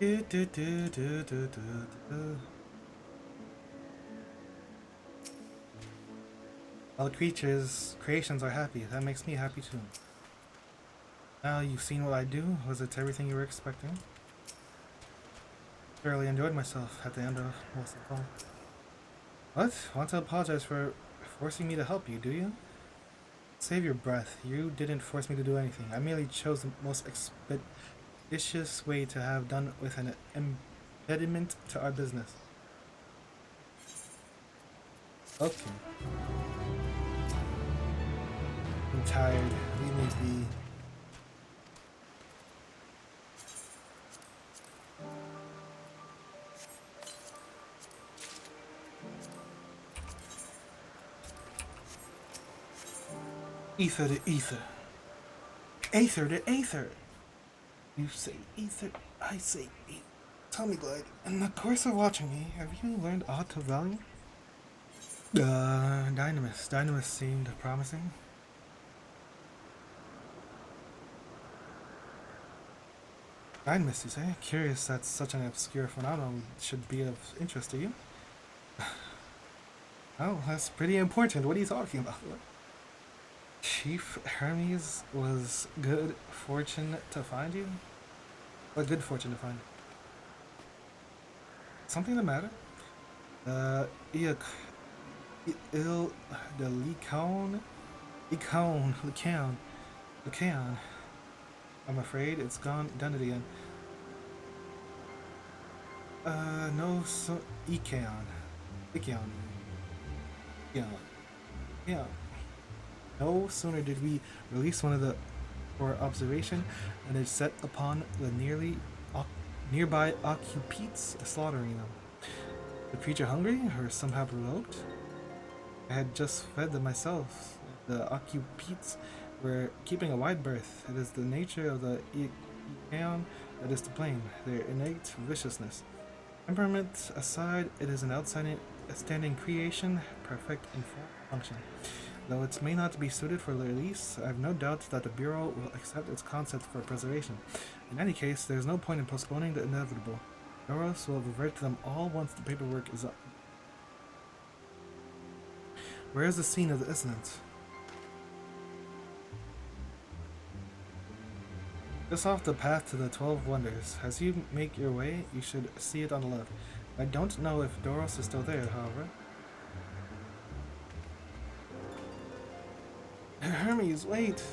Do, do, do, do, do, do, do. All creations are happy. That makes me happy too. Now you've seen what I do. Was it everything you were expecting? Thoroughly enjoyed myself at the end of most of all. What? Want to apologize for forcing me to help you, do you? Save your breath. You didn't force me to do anything. I merely chose the most expeditious way to have done with an impediment to our business. Okay. I'm tired. Leave me be. Ether to ether. Aether to aether. You say ether, I say ether. Tell me, Glide, in the course of watching me, have you learned aught of value? Dynamis. Dynamis seemed promising. Dynamis, you say? Curious that such an obscure phenomenon should be of interest to you. Oh, that's pretty important. What are you talking about? Chief Hermes was good fortune to find you? What good fortune to find you? Something the matter? The Lycaon. I'm afraid it's done it again. No, so Lycaon. Yeah. No sooner did we release one of the for observation, and it set upon the nearby occupants, slaughtering them. The creature hungry, or somehow provoked? I had just fed them myself. The occupants were keeping a wide berth. It is the nature of the Aeon that is to blame, their innate viciousness. Temperament aside, it is an outstanding creation, perfect in form and function. Though it may not be suited for release, I have no doubt that the Bureau will accept its concept for preservation. In any case, there is no point in postponing the inevitable. Doros will revert to them all once the paperwork is up. Where is the scene of the incident? Just off the path to the 12 Wonders. As you make your way, you should see it on the left. I don't know if Doros is still there, however. Hermes, wait!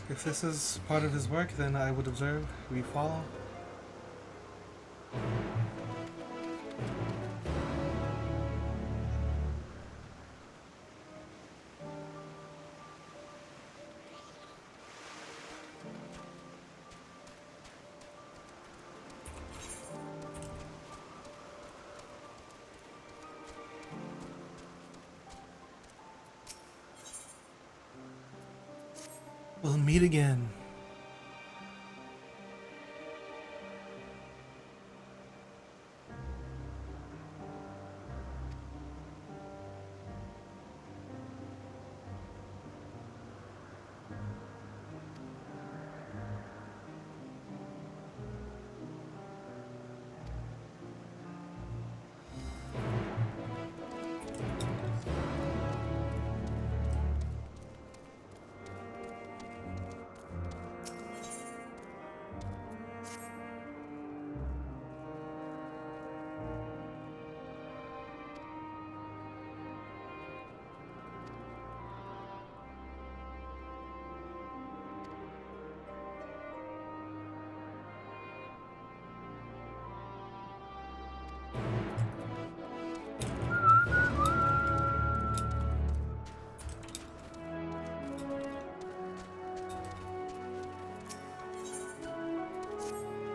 If this is part of his work, then I would observe, we follow. We'll meet again.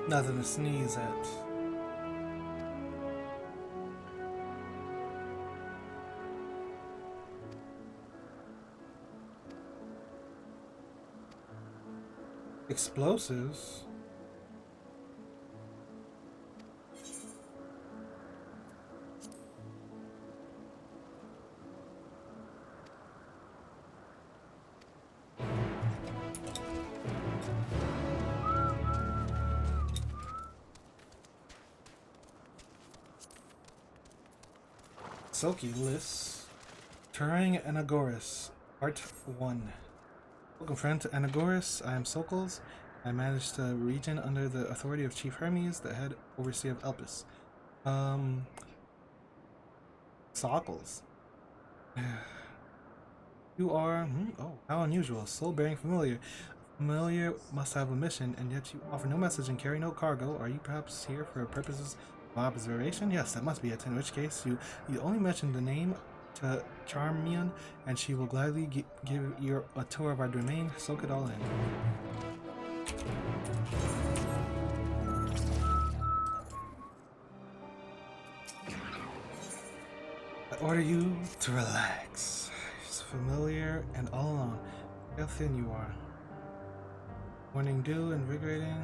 Nothing to sneeze at. Explosives? Silky lists. Terrain Anagoras, Part 1. Welcome friend to Anagoras. I am Sokals. I manage the region under the authority of Chief Hermes, the head overseer of Elpis. Sokals. You are, oh, how unusual. Soul-bearing familiar. Familiar must have a mission, and yet you offer no message and carry no cargo. Are you perhaps here for purposes of observation? Yes, that must be it. In which case, you only mention the name to Charmian, and she will gladly give you a tour of our domain. Soak it all in. I order you to relax. It's familiar and all alone. How thin you are. Morning dew, invigorating.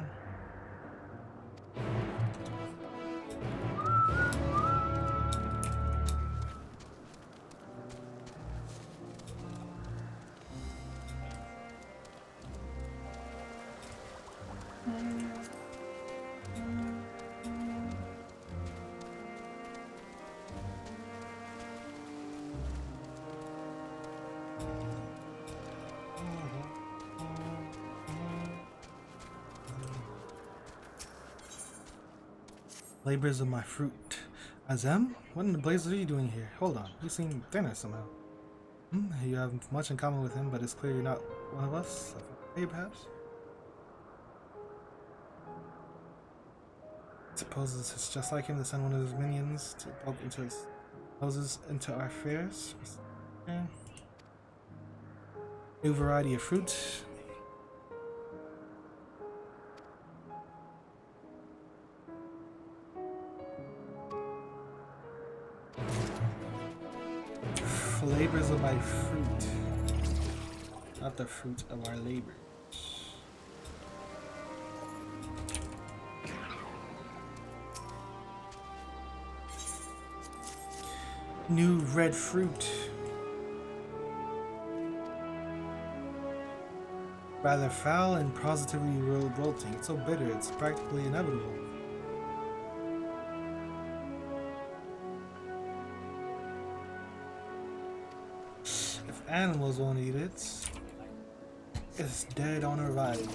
Labors of my fruit. Azem? What in the blazes are you doing here? Hold on, you seem thinner somehow. You have much in common with him, but it's clear you're not one of us. Hey, perhaps? Suppose it's just like him to send one of his minions to poke into his noses into our affairs. Yeah. New variety of fruit. Labors of my fruit, not the fruit of our labors. New red fruit. Rather foul and positively revolting. It's so bitter, it's practically inevitable. Animals won't eat it. It's dead on arrival.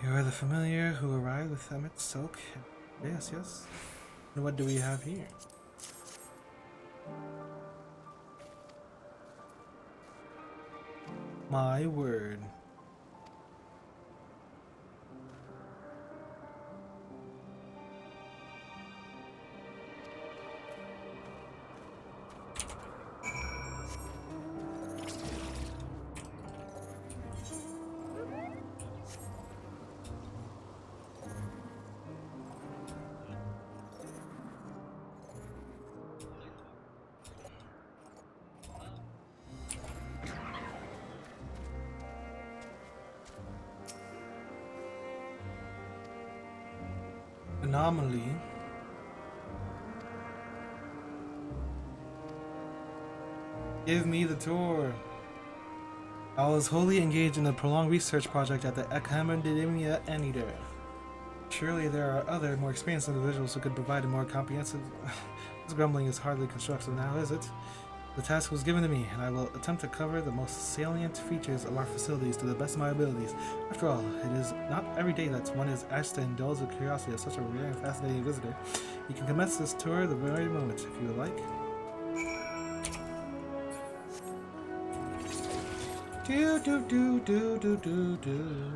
You are the familiar who arrived with Emmett Soak. Yes, yes. And what do we have here? My word. Anomaly. Give me the tour. I was wholly engaged in a prolonged research project at the Academia Anteater. Surely there are other, more experienced individuals who could provide a more comprehensive... This grumbling is hardly constructive now, is it? The task was given to me, and I will attempt to cover the most salient features of our facilities to the best of my abilities. After all, it is not every day that one is asked to indulge the curiosity of such a rare and fascinating visitor. You can commence this tour the very moment, if you would like. Do do do do do do do.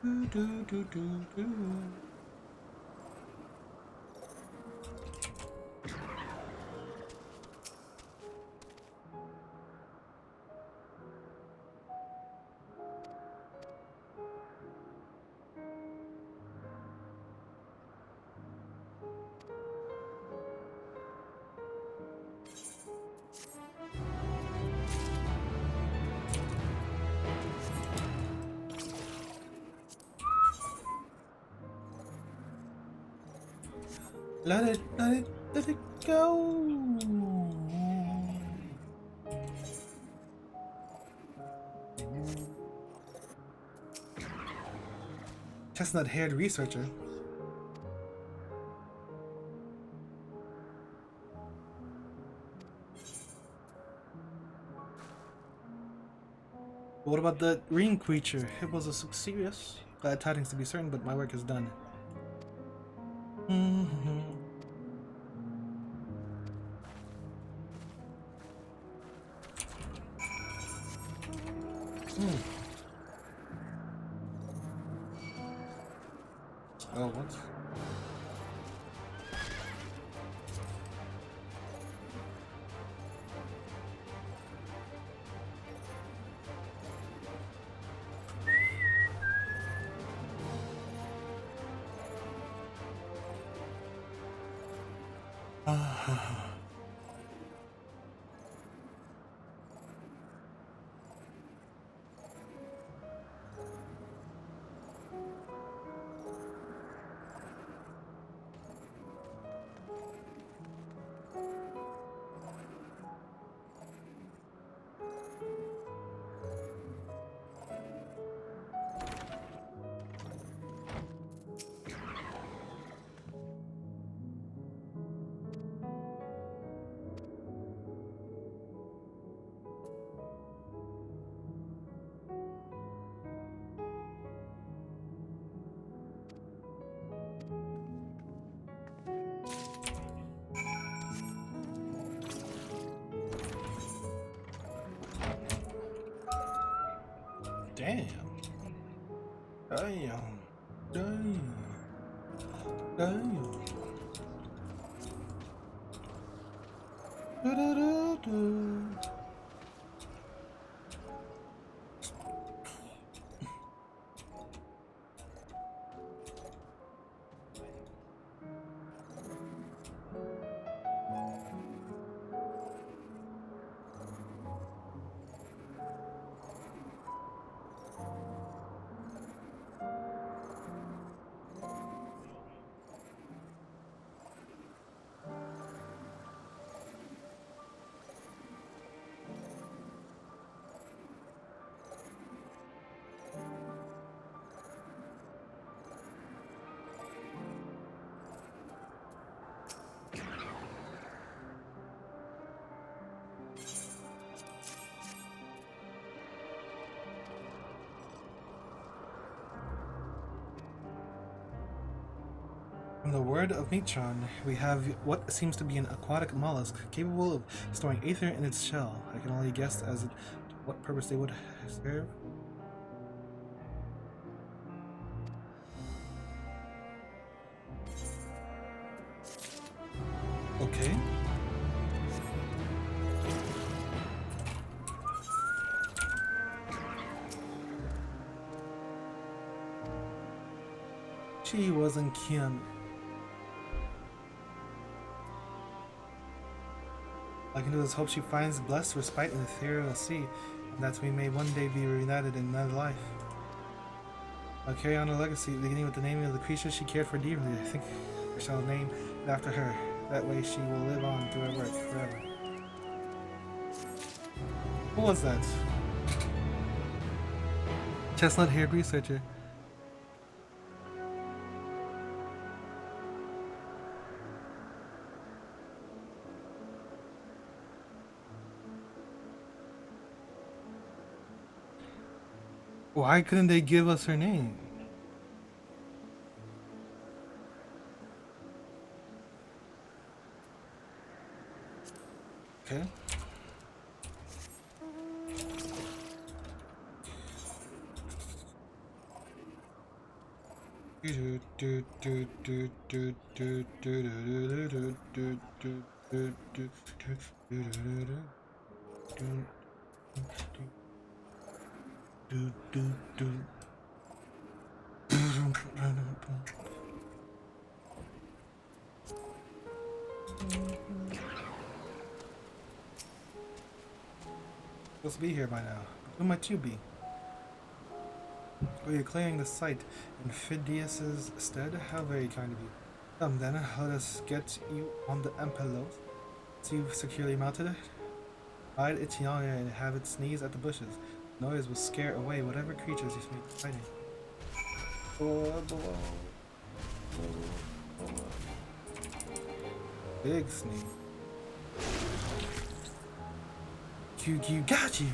Do do do do do. Let it go. Chestnut-haired researcher. What about the ring creature? It was a success. Glad tidings to be certain, but my work is done. Oh, what? Damn. Damn. Damn. Damn. Do-do-do-do. From the word of Mitron, we have what seems to be an aquatic mollusk capable of storing aether in its shell. I can only guess as to what purpose they would serve. Okay. She wasn't Kim. I can do is hope she finds blessed respite in the ethereal sea, and that we may one day be reunited in another life. I'll carry on her legacy, beginning with the naming of the creature she cared for dearly. I think I shall name it after her. That way she will live on through her work forever. Who was that? Chestnut-haired researcher. Why couldn't they give us her name? Okay. Supposed to be here by now. Who might you be? Oh, you're clearing the site in Phidias's stead? How very kind of you. Come then, let us get you on the Empelos. So you've securely mounted it? Ride it yonder and have it sneeze at the bushes. Noise will scare away whatever creatures you may be fighting. Big sneeze. You got you!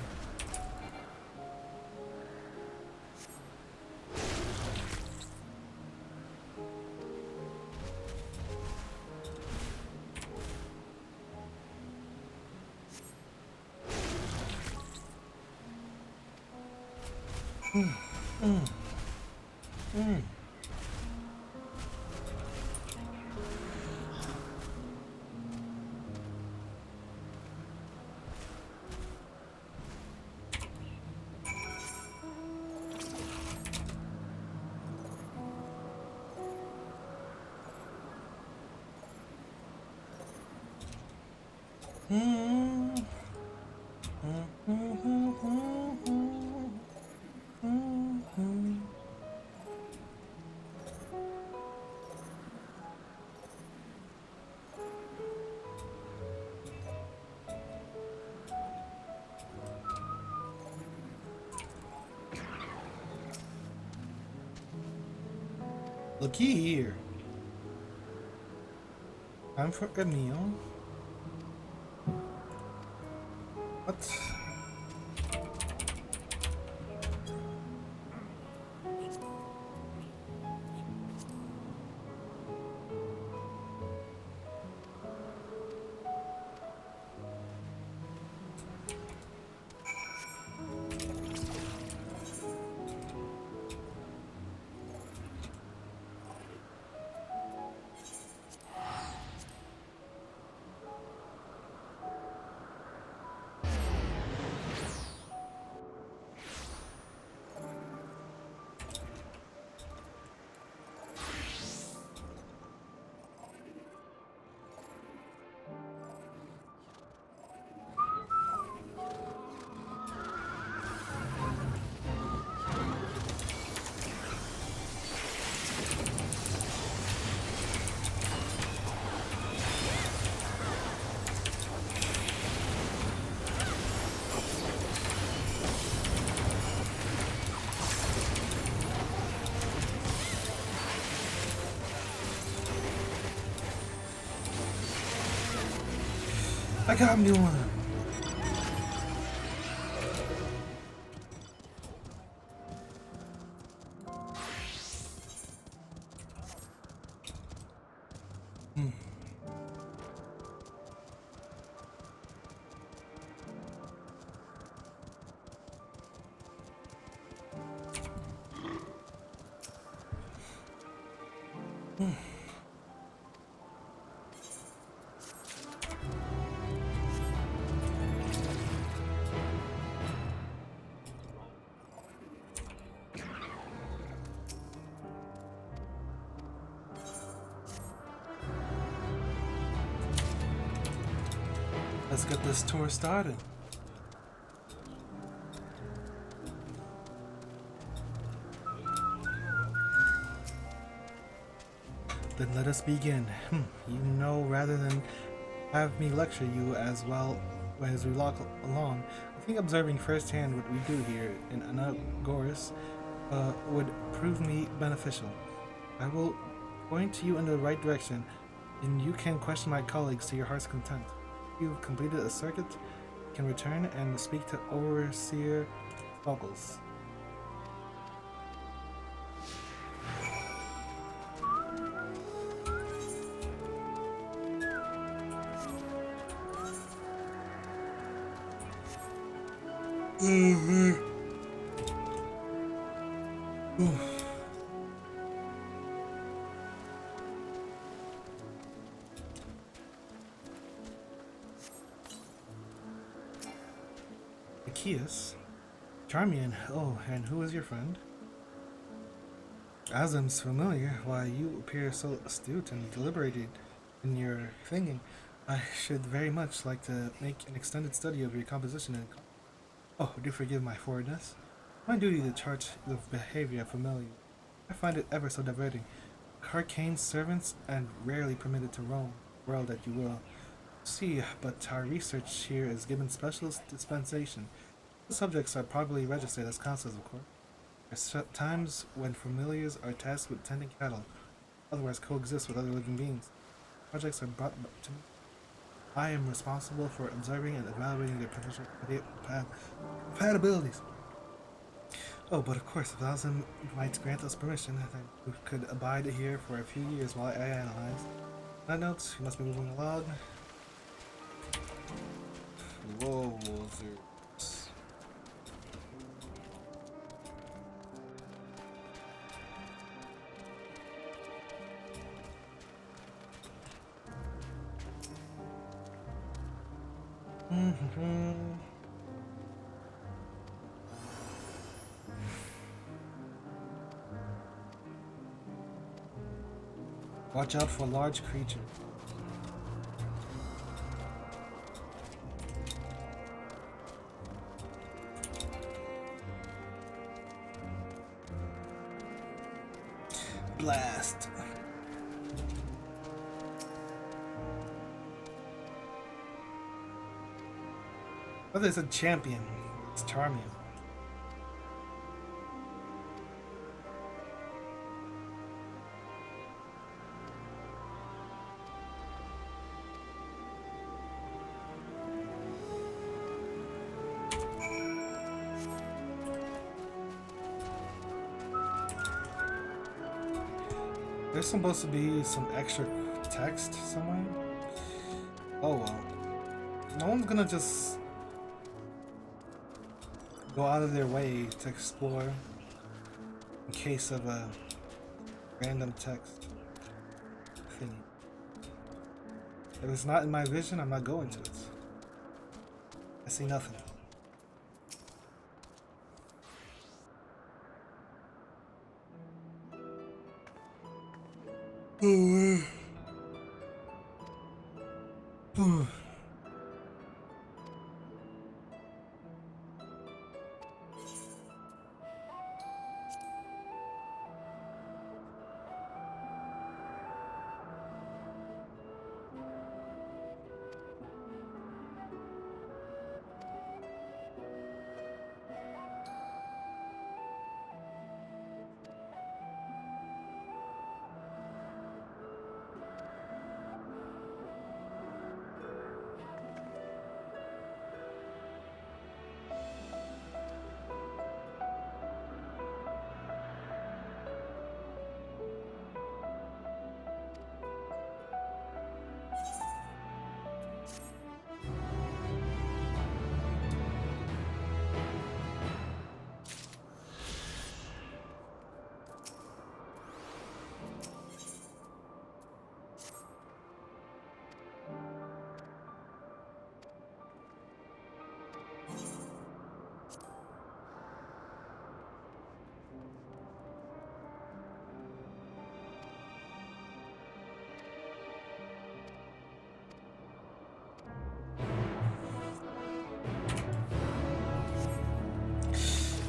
Looky here. Time for a meal. What? I got me one. Let's get this tour started. Then let us begin. You know, rather than have me lecture you as well as we walk along, I think observing firsthand what we do here in Anagoras would prove me beneficial. I will point you in the right direction, and you can question my colleagues to your heart's content. If you've completed a circuit, you can return and speak to Overseer Boggles. Zacchaeus? Charmian, oh, and who is your friend? As I'm familiar, why you appear so astute and deliberated in your thinking. I should very much like to make an extended study of your composition and... Oh, do forgive my forwardness. My duty to chart the behavior of familiar. I find it ever so diverting. Arcane servants and rarely permitted to roam the world that you will. See, but our research here is given special dispensation. The subjects are properly registered as consuls, of course. There are times when familiars are tasked with tending cattle, otherwise coexist with other living beings. Projects are brought to me. I am responsible for observing and evaluating their potential compatibilities. Oh, but of course, if Alzim might grant us permission, then we could abide here for a few years while I analyze. On that note, we must be moving along. Whoa, Zeus. Watch out for large creatures. Blast. Oh, there's a champion. It's Charmian. There's supposed to be some extra text somewhere. Oh well. No one's gonna just go out of their way to explore in case of a random text thing. If it's not in my vision, I'm not going to it. I see nothing.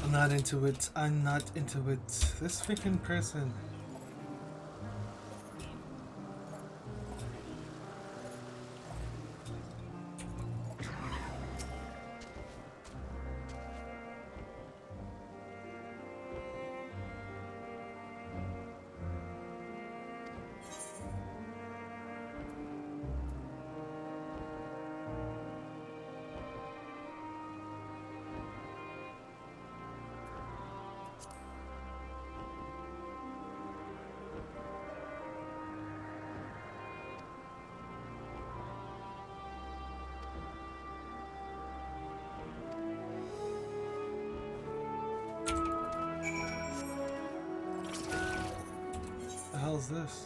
I'm not into it. I'm not into it. This freaking person. this?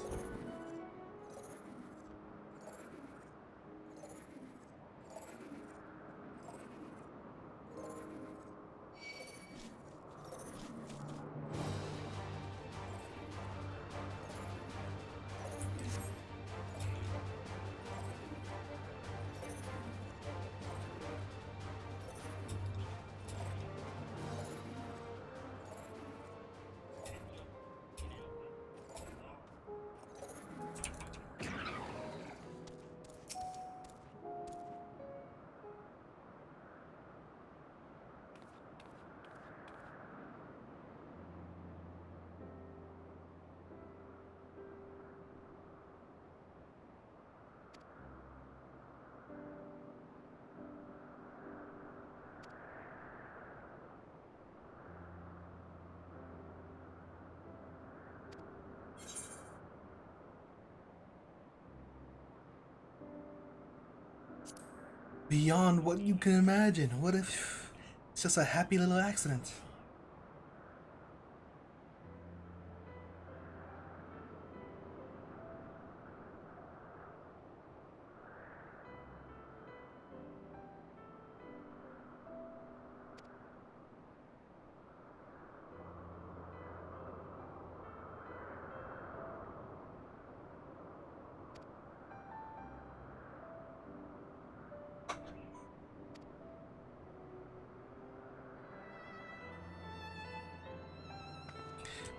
Beyond what you can imagine. What if it's just a happy little accident?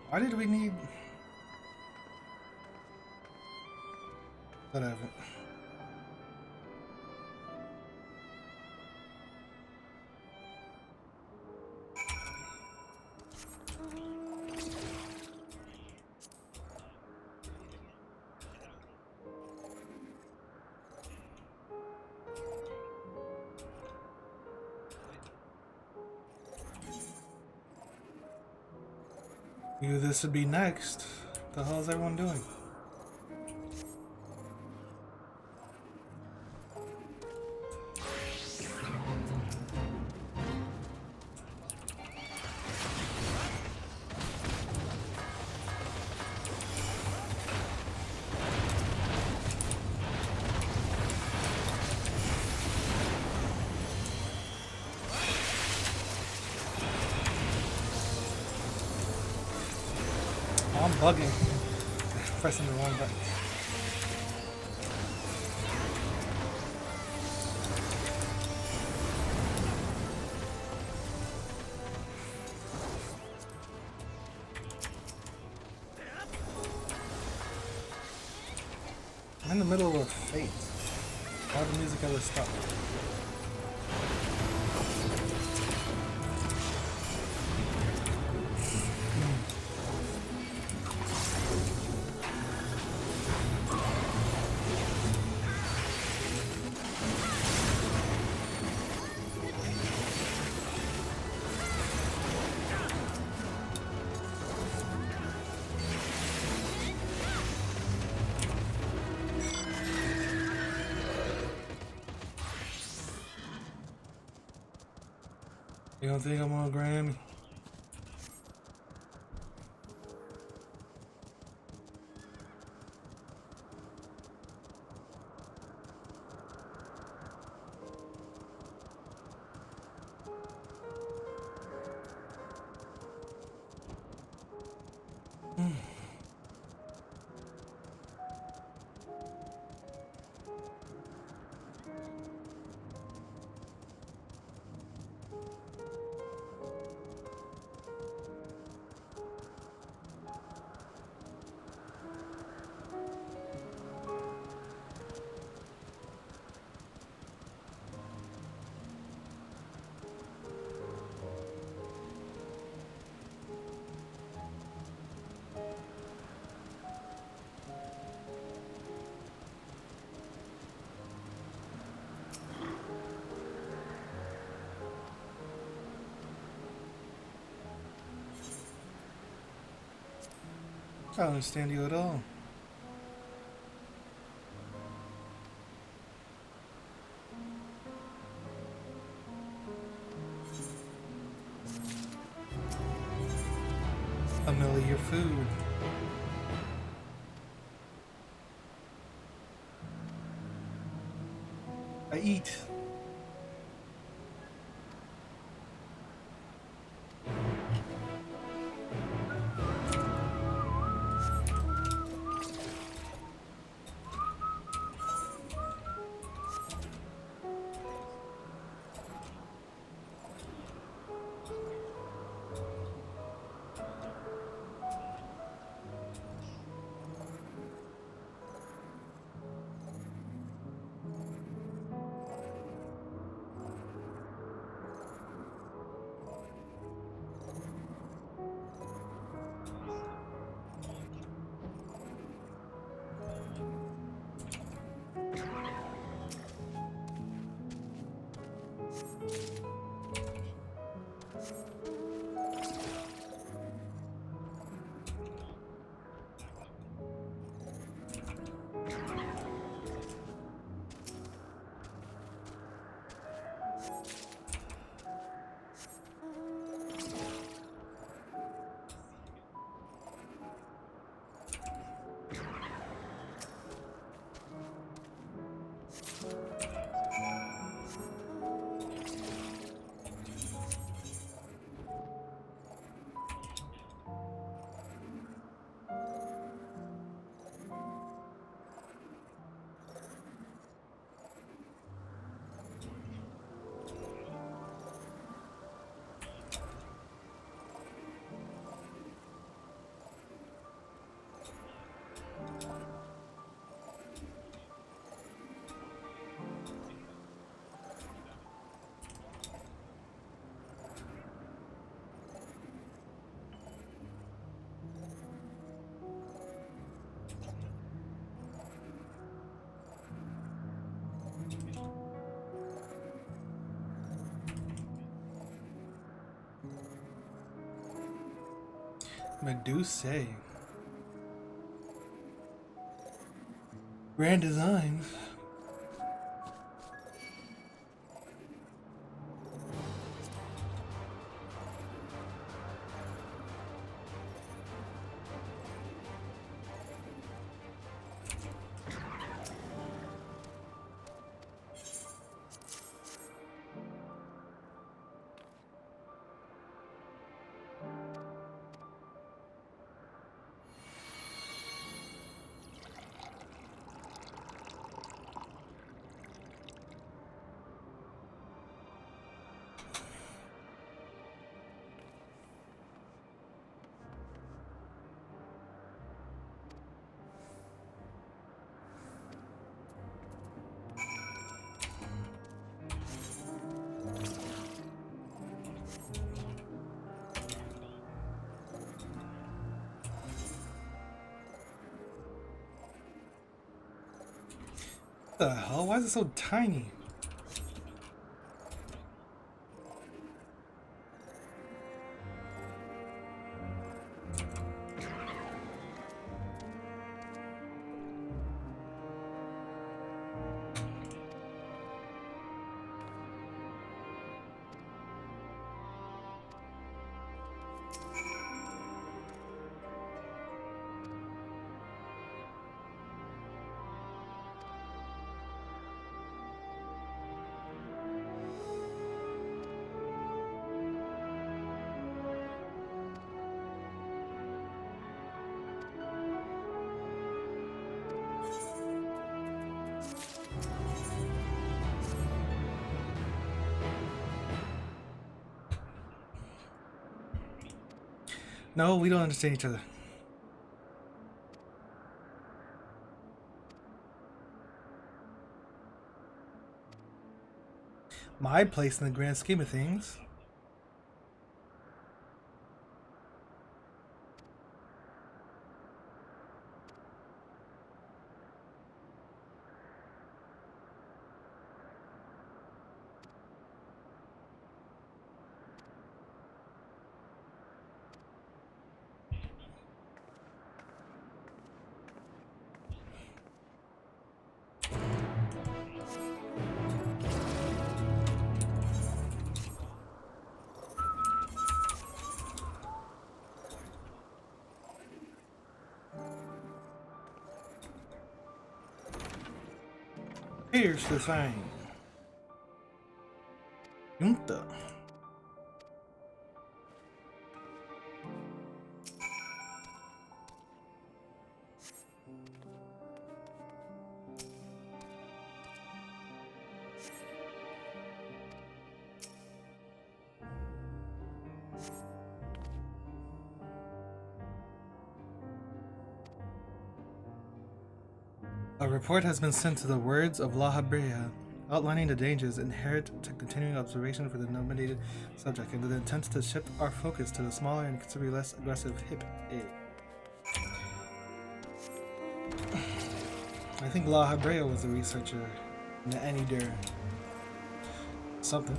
Why did we need... Whatever. Knew this would be next. What the hell is everyone doing? I'm bugging. Pressing the wrong button. I'm in the middle of a fight. Why the music ever stop? You don't think I'm on Grammy? I don't understand you at all. Familiar food. I eat. Medusa. Grand designs. What the hell? Why is it so tiny? No, we don't understand each other. My place in the grand scheme of things. Here's the thing. Junta. A report has been sent to the Words of La Habrea, outlining the dangers inherent to continuing observation for the nominated subject and the intent to shift our focus to the smaller and considerably less aggressive Hip A. I think La Habrea was the researcher in the Anidir. Something.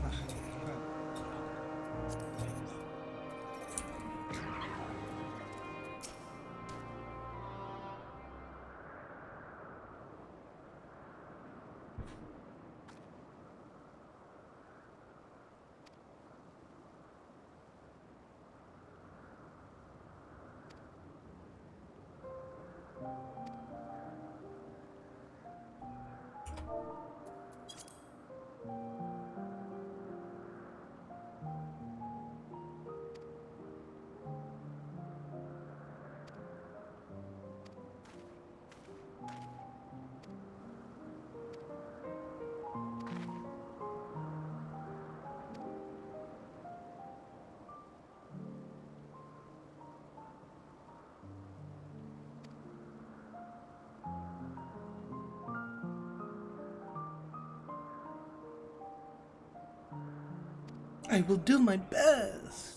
I will do my best.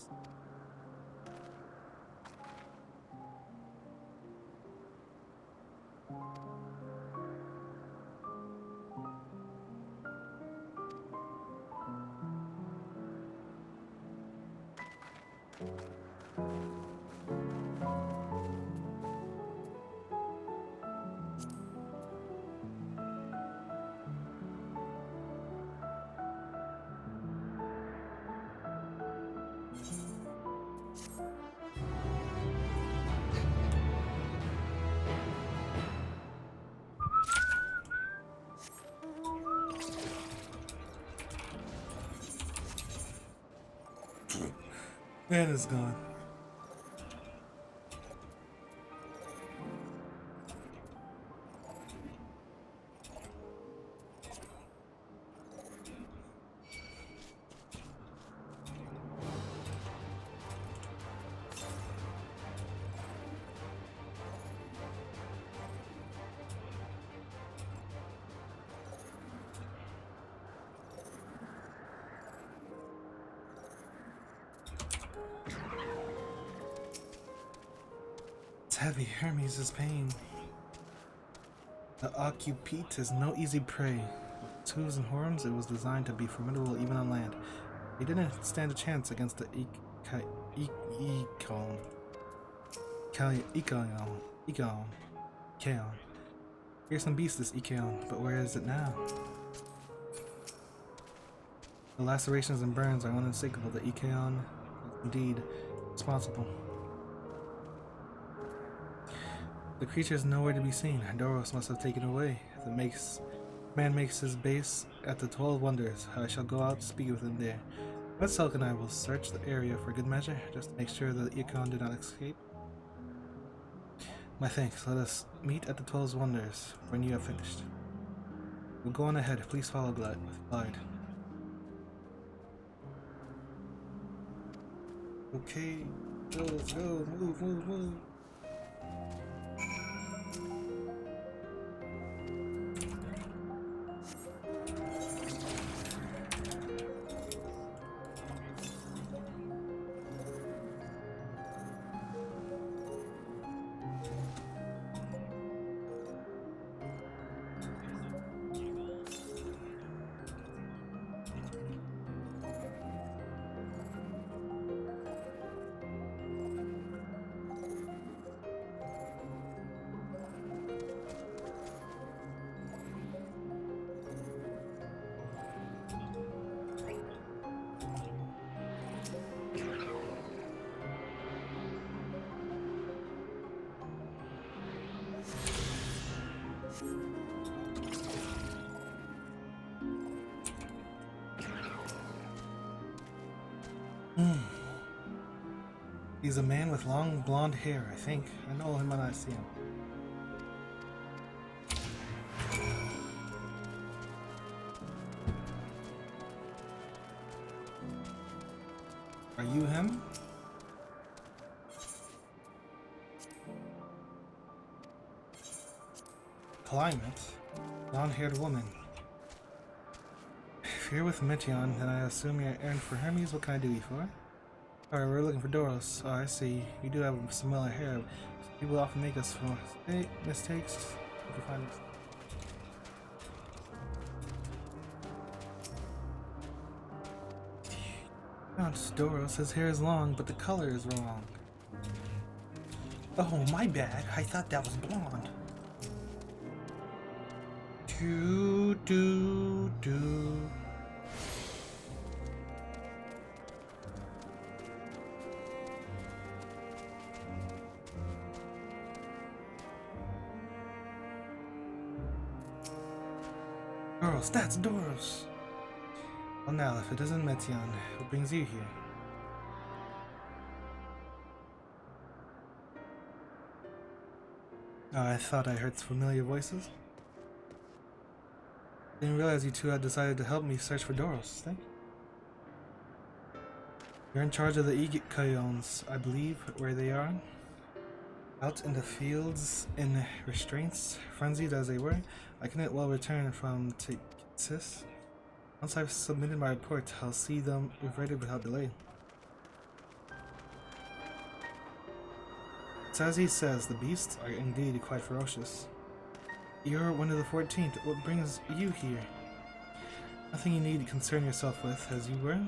Man is gone. Heavy Hermes' pain. The Occupite is no easy prey. With tools and horns, it was designed to be formidable even on land. He didn't stand a chance against the Econ. Fearsome beast, this Econ, but where is it now? The lacerations and burns are unmistakable. The Econ is indeed responsible. The creature is nowhere to be seen. Doros must have taken away. If the man makes his base at the 12 Wonders, I shall go out to speak with him there. But Selk and I will search the area for good measure, just to make sure that the Econ did not escape. My thanks. Let us meet at the 12 Wonders when you have finished. We'll go on ahead. Please follow Glide. Okay. Go, let's go. Move. He's a man with long blonde hair, I think. I know him when I see him. Are you him? Climate? Blonde-haired woman. If you're with Meteion, then I assume you're errand for Hermes. What can I do you for? Alright, we're looking for Doros. Oh, I see. You do have similar hair. People often make us for mistakes. If you find Not Doros. His hair is long, but the color is wrong. Oh, my bad. I thought that was blonde. Do. Doros, that's Doros. Well now, if it isn't Meteion, what brings you here? Oh, I thought I heard familiar voices. Didn't realize you two had decided to help me search for Doros. Thank you. You're in charge of the Ikaons, I believe, where they are. Out in the fields, in restraints, frenzied as they were, I cannot well return from Texas. Once I've submitted my report, I'll see them reverted without delay. It's as he says, the beasts are indeed quite ferocious. You're one of the 14th. What brings you here? Nothing you need to concern yourself with, as you were.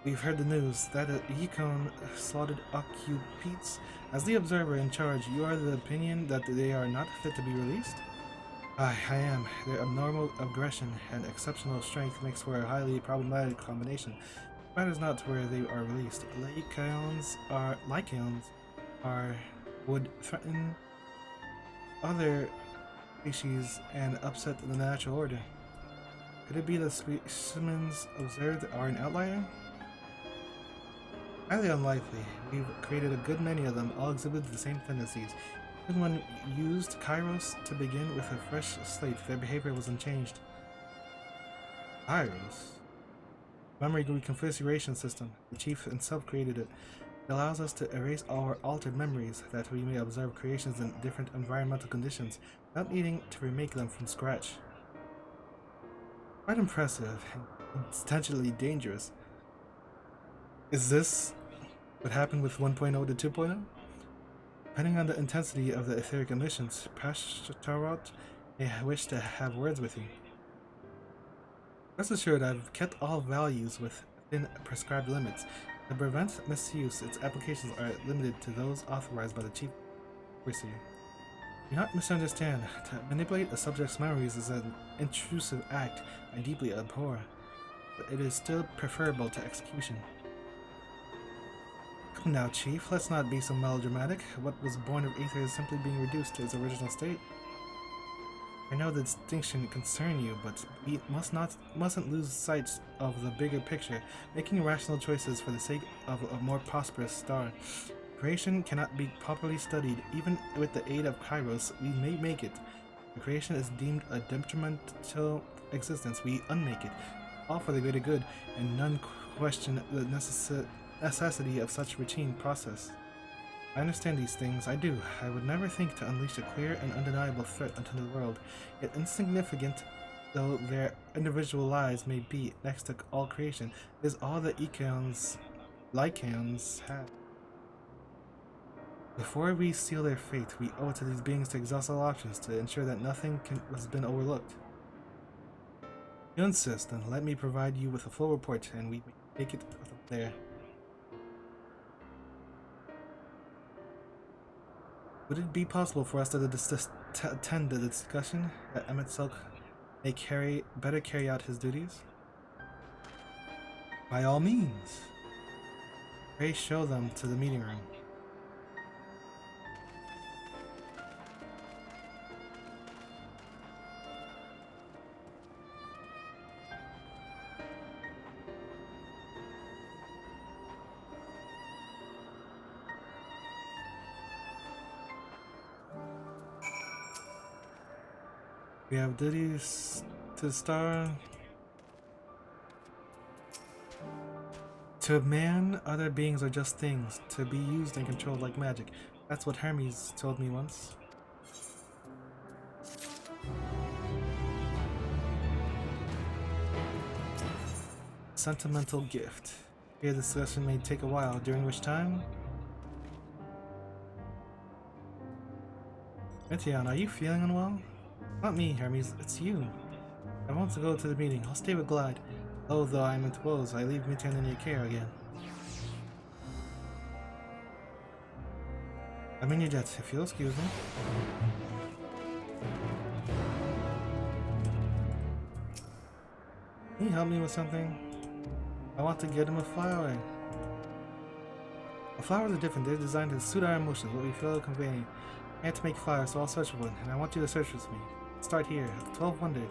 We've heard the news that a Yukon slaughtered Occupites. As the observer in charge, you are of the opinion that they are not fit to be released? I am. Their abnormal aggression and exceptional strength makes for a highly problematic combination. It matters not where they are released. Lycaons would threaten other species and upset the natural order. Could it be the specimens observed are an outlier? Highly unlikely. We've created a good many of them, all exhibit the same tendencies. Even when used Kairos to begin with a fresh slate, their behavior was unchanged. Kairos? Memory reconfiguration system. The chief himself created it. It allows us to erase our altered memories, that we may observe creations in different environmental conditions, without needing to remake them from scratch. Quite impressive, and potentially dangerous. Is this what happened with 1.0 to 2.0? Depending on the intensity of the etheric emissions, Pashtarot may wish to have words with you. Rest assured, I've kept all values within prescribed limits. To prevent misuse, its applications are limited to those authorized by the Chief Overseer. Do not misunderstand. To manipulate a subject's memories is an intrusive act I deeply abhor, but it is still preferable to execution. Come now, Chief, let's not be so melodramatic. What was born of Aether is simply being reduced to its original state. I know the distinction concern you, but we mustn't lose sight of the bigger picture, making rational choices for the sake of a more prosperous star. Creation cannot be properly studied. Even with the aid of Kairos, we may make it. If creation is deemed a detrimental existence, we unmake it, all for the greater good, and none question the necessity of such routine process. I understand these things, I do. I would never think to unleash a clear and undeniable threat unto the world, yet insignificant though their individual lives may be next to all creation, is all that Lycaons have. Before we seal their fate, we owe it to these beings to exhaust all options to ensure that nothing has been overlooked. You insist, then let me provide you with a full report, and we may take it from there. Would it be possible for us to attend the discussion that Emmett Silk may better carry out his duties? By all means. Pray show them to the meeting room. We have duties to the star. To man, other beings are just things, to be used and controlled like magic. That's what Hermes told me once. Sentimental gift. Here, the discussion may take a while, during which time... Etienne, are you feeling unwell? Not me, Hermes, it's you. I want to go to the meeting. I'll stay with Glide. Although I'm indisposed, I leave Etienne in your care again. I'm in your debt, if you'll excuse me. Can you help me with something? I want to get him a flower. The flowers are different. They're designed to suit our emotions, what we feel conveying. I had to make flowers, so I'll search for one, and I want you to search with me. Start here, 12 Wonders.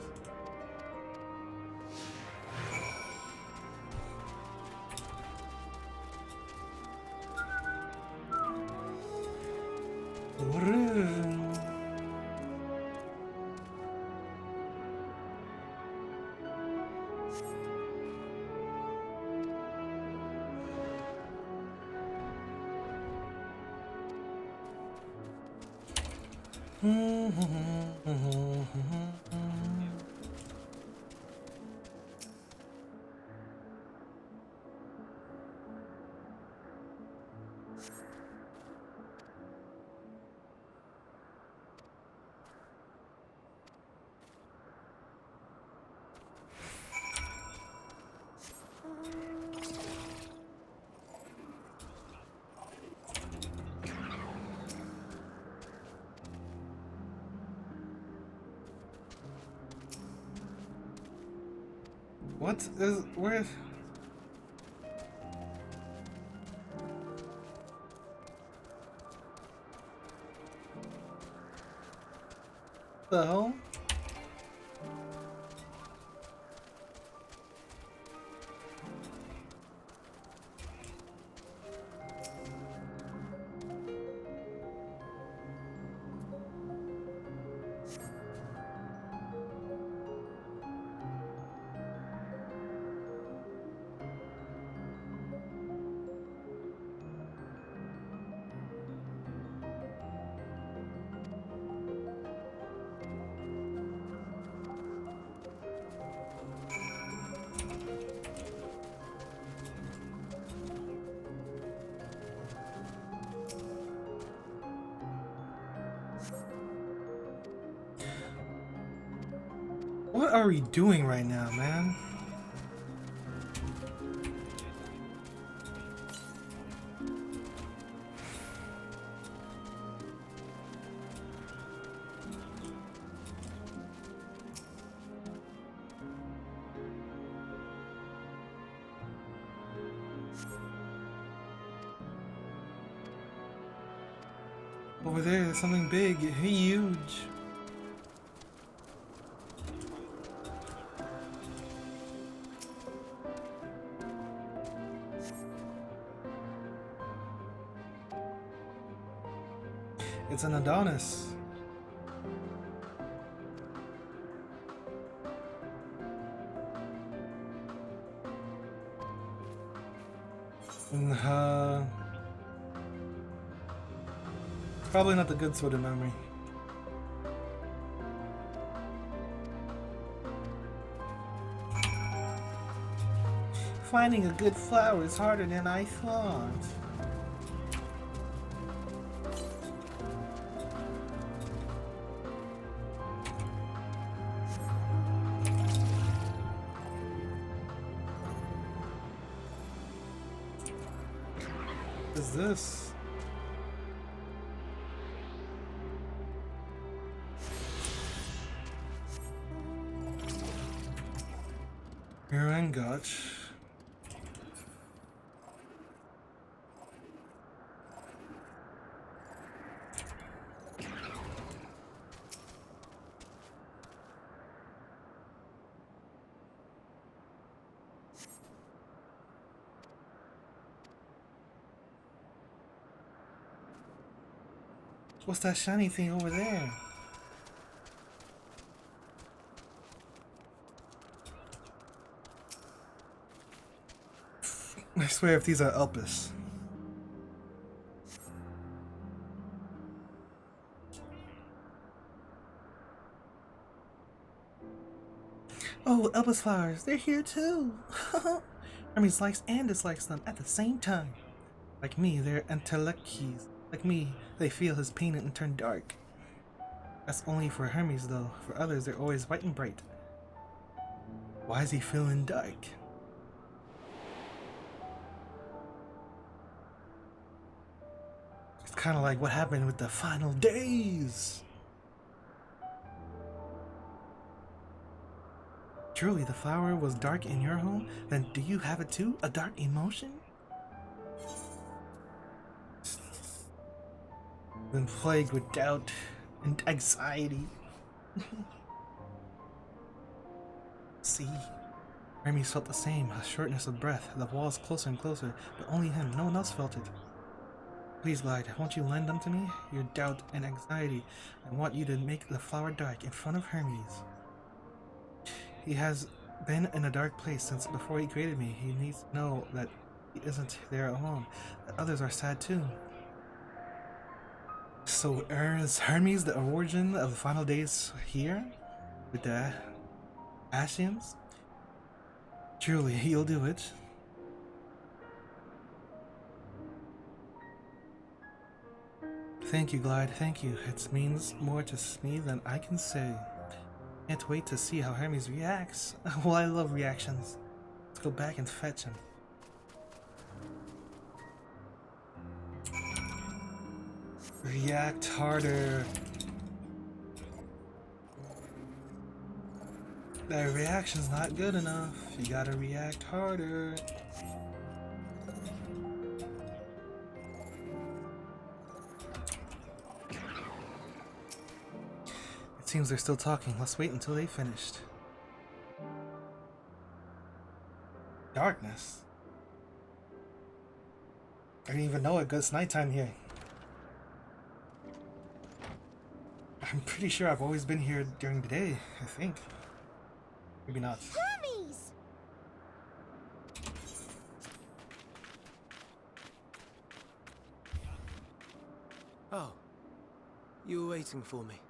What is where? The hell? What are we doing right now, man? Over there's something big, huge. It's an Adonis. Probably not the good sort of memory. Finding a good flower is harder than I thought. What is this? Gotch. What's that shiny thing over there? I swear if these are Elpis. Oh, Elpis flowers, they're here too! Hermes likes and dislikes them at the same time. Like me, they're entelecchies. Like me, they feel his pain and turn dark. That's only for Hermes though. For others, they're always white and bright. Why is he feeling dark? It's kind of like what happened with the final days. Truly, the flower was dark in your home? Then do you have it too? A dark emotion? Been plagued with doubt and anxiety. See? Hermes felt the same, a shortness of breath, the walls closer and closer, but only him, no one else felt it. Please, Glide, won't you lend them to me? Your doubt and anxiety. I want you to make the flower dark in front of Hermes. He has been in a dark place since before he created me. He needs to know that he isn't there alone, that others are sad too. So is Hermes the origin of the final days here? With the Ashians? Truly, he'll do it. Thank you, Glide, thank you. It means more to me than I can say. Can't wait to see how Hermes reacts. Well, I love reactions. Let's go back and fetch him. React harder. That reaction's not good enough. You gotta react harder. It seems they're still talking. Let's wait until they finished. Darkness? I didn't even know it. It's nighttime here. I'm pretty sure I've always been here during the day, I think. Maybe not. Hermes! Oh, you were waiting for me.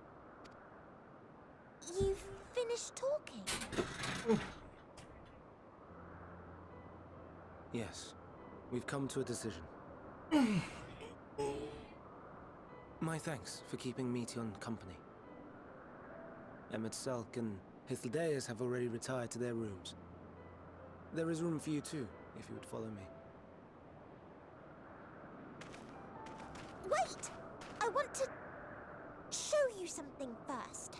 You've finished talking? Yes, we've come to a decision. My thanks for keeping Meteon company. Emmett Selk and Hythlodaeus have already retired to their rooms. There is room for you too, if you would follow me. Wait! I want to show you something first.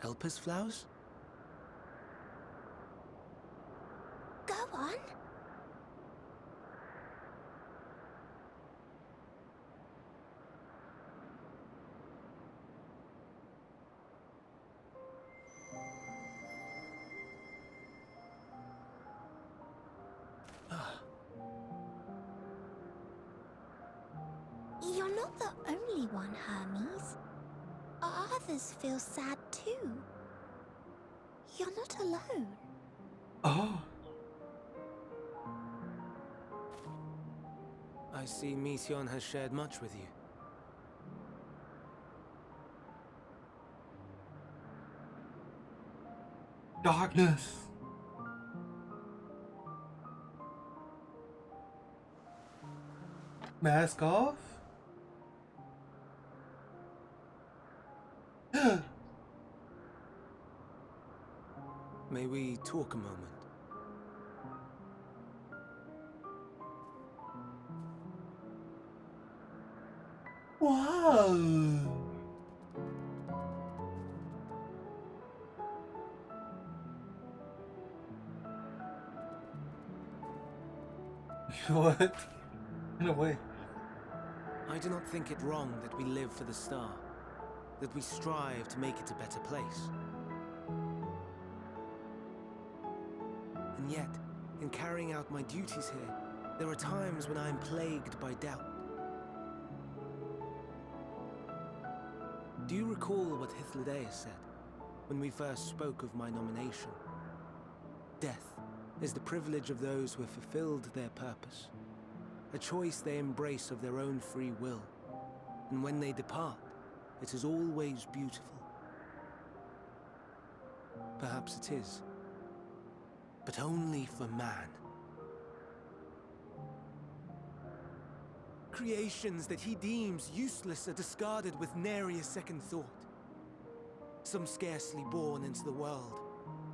Elpis flowers? Go on. You're not the only one, Hermes. Others feel sad too. You're not alone. Oh. I see Meteon has shared much with you. Darkness. Mask off? May we talk a moment? Wow. What? In a way. I do not think it wrong that we live for the star, that we strive to make it a better place. And yet, In carrying out my duties here, there are times when I am plagued by doubt. Do you recall what Hythlodaeus said when we first spoke of my nomination? Death is the privilege of those who have fulfilled their purpose, a choice they embrace of their own free will, and when they depart, it is always beautiful. Perhaps it is, but only for man. Creations that he deems useless are discarded with nary a second thought. Some scarcely born into the world,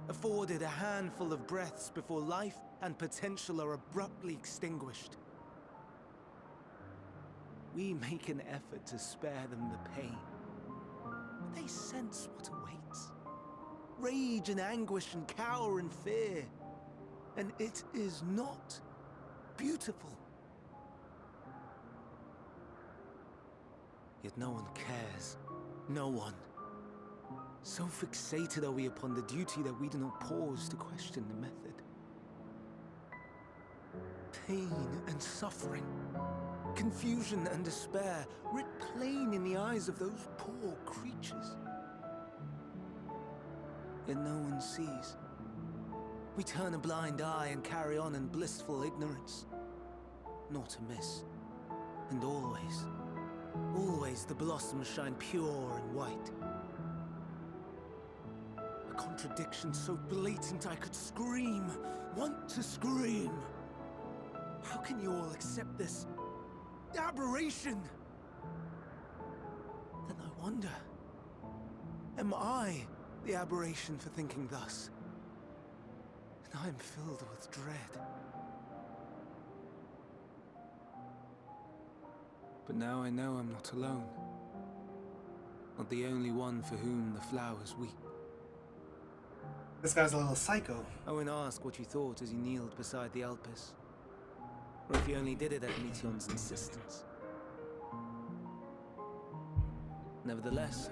afforded a handful of breaths before life and potential are abruptly extinguished. We make an effort to spare them the pain, but they sense what awaits. Rage and anguish and cower and fear, and it is not beautiful. Yet no one cares. No one. So fixated are we upon the duty that we do not pause to question the method. Pain and suffering, confusion and despair, writ plain in the eyes of those poor creatures. Yet no one sees. We turn a blind eye and carry on in blissful ignorance. Not amiss. And always, always the blossoms shine pure and white. A contradiction so blatant I could scream, want to scream. How can you all accept this aberration? Then I wonder, am I the aberration for thinking thus? And I am filled with dread. But now I know I'm not alone. Not the only one for whom the flowers weep. This guy's a little psycho. I won't ask what you thought as you kneeled beside the Alpes, or if you only did it at Meteon's insistence. Nevertheless,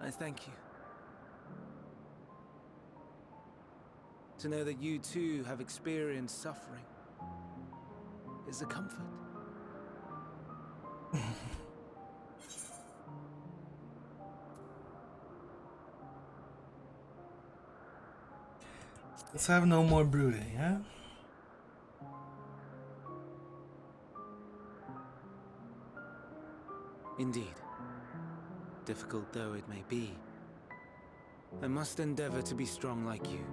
I thank you. To know that you too have experienced suffering is a comfort. Let's have no more brooding, huh? Indeed. Difficult though it may be, I must endeavor to be strong like you.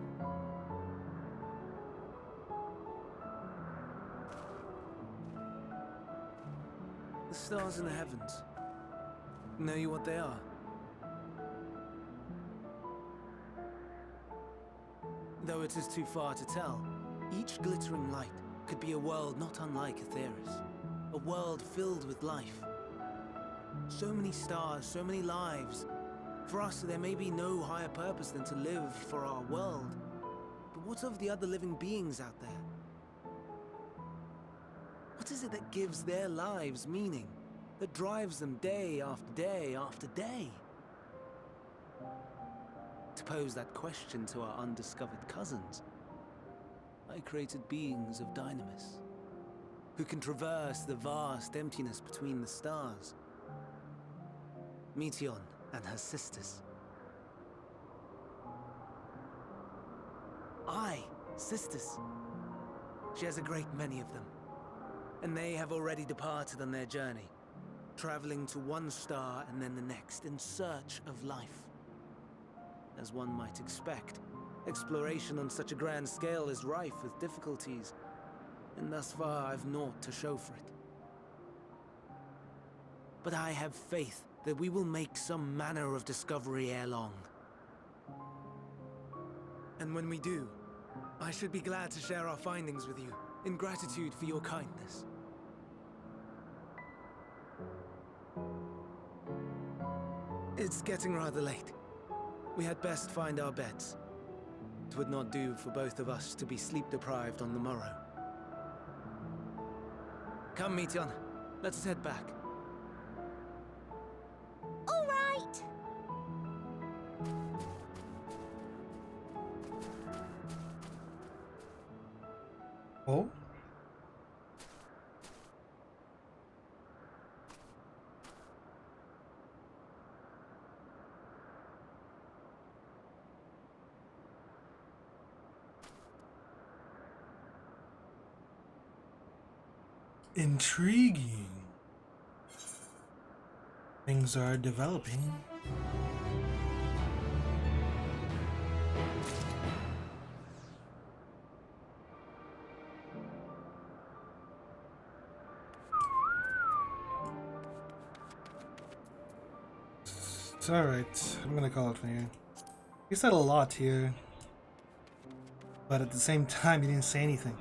The stars in the heavens. Know you what they are? Though it is too far to tell, each glittering light could be a world not unlike Aetheris. A world filled with life. So many stars, so many lives. For us, there may be no higher purpose than to live for our world. But what of the other living beings out there? What is it that gives their lives meaning? That drives them day after day after day? To pose that question to our undiscovered cousins, I created beings of Dynamis, who can traverse the vast emptiness between the stars. Meteon and her sisters. Aye, sisters. She has a great many of them, and they have already departed on their journey, traveling to one star and then the next in search of life. As one might expect, exploration on such a grand scale is rife with difficulties, and thus far I've naught to show for it. But I have faith that we will make some manner of discovery ere long. And when we do, I should be glad to share our findings with you, in gratitude for your kindness. It's getting rather late. We had best find our beds. It would not do for both of us to be sleep-deprived on the morrow. Come, Meteon. Let us head back. All right. Oh? Intriguing. Things are developing. It's alright. I'm gonna call it for you. You said a lot here, but at the same time, you didn't say anything.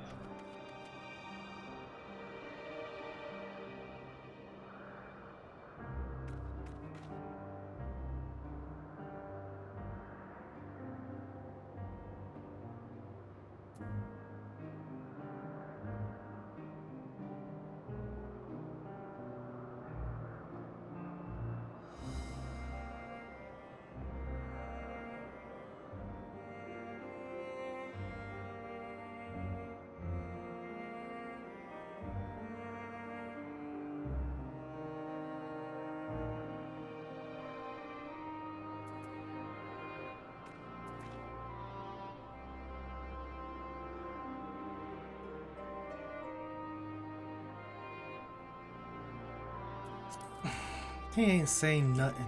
He ain't saying nothing.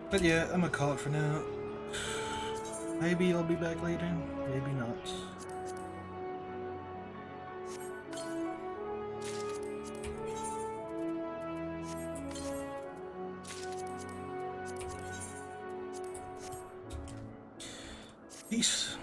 But yeah, I'm gonna call it for now. Maybe I'll be back later, maybe not. Peace.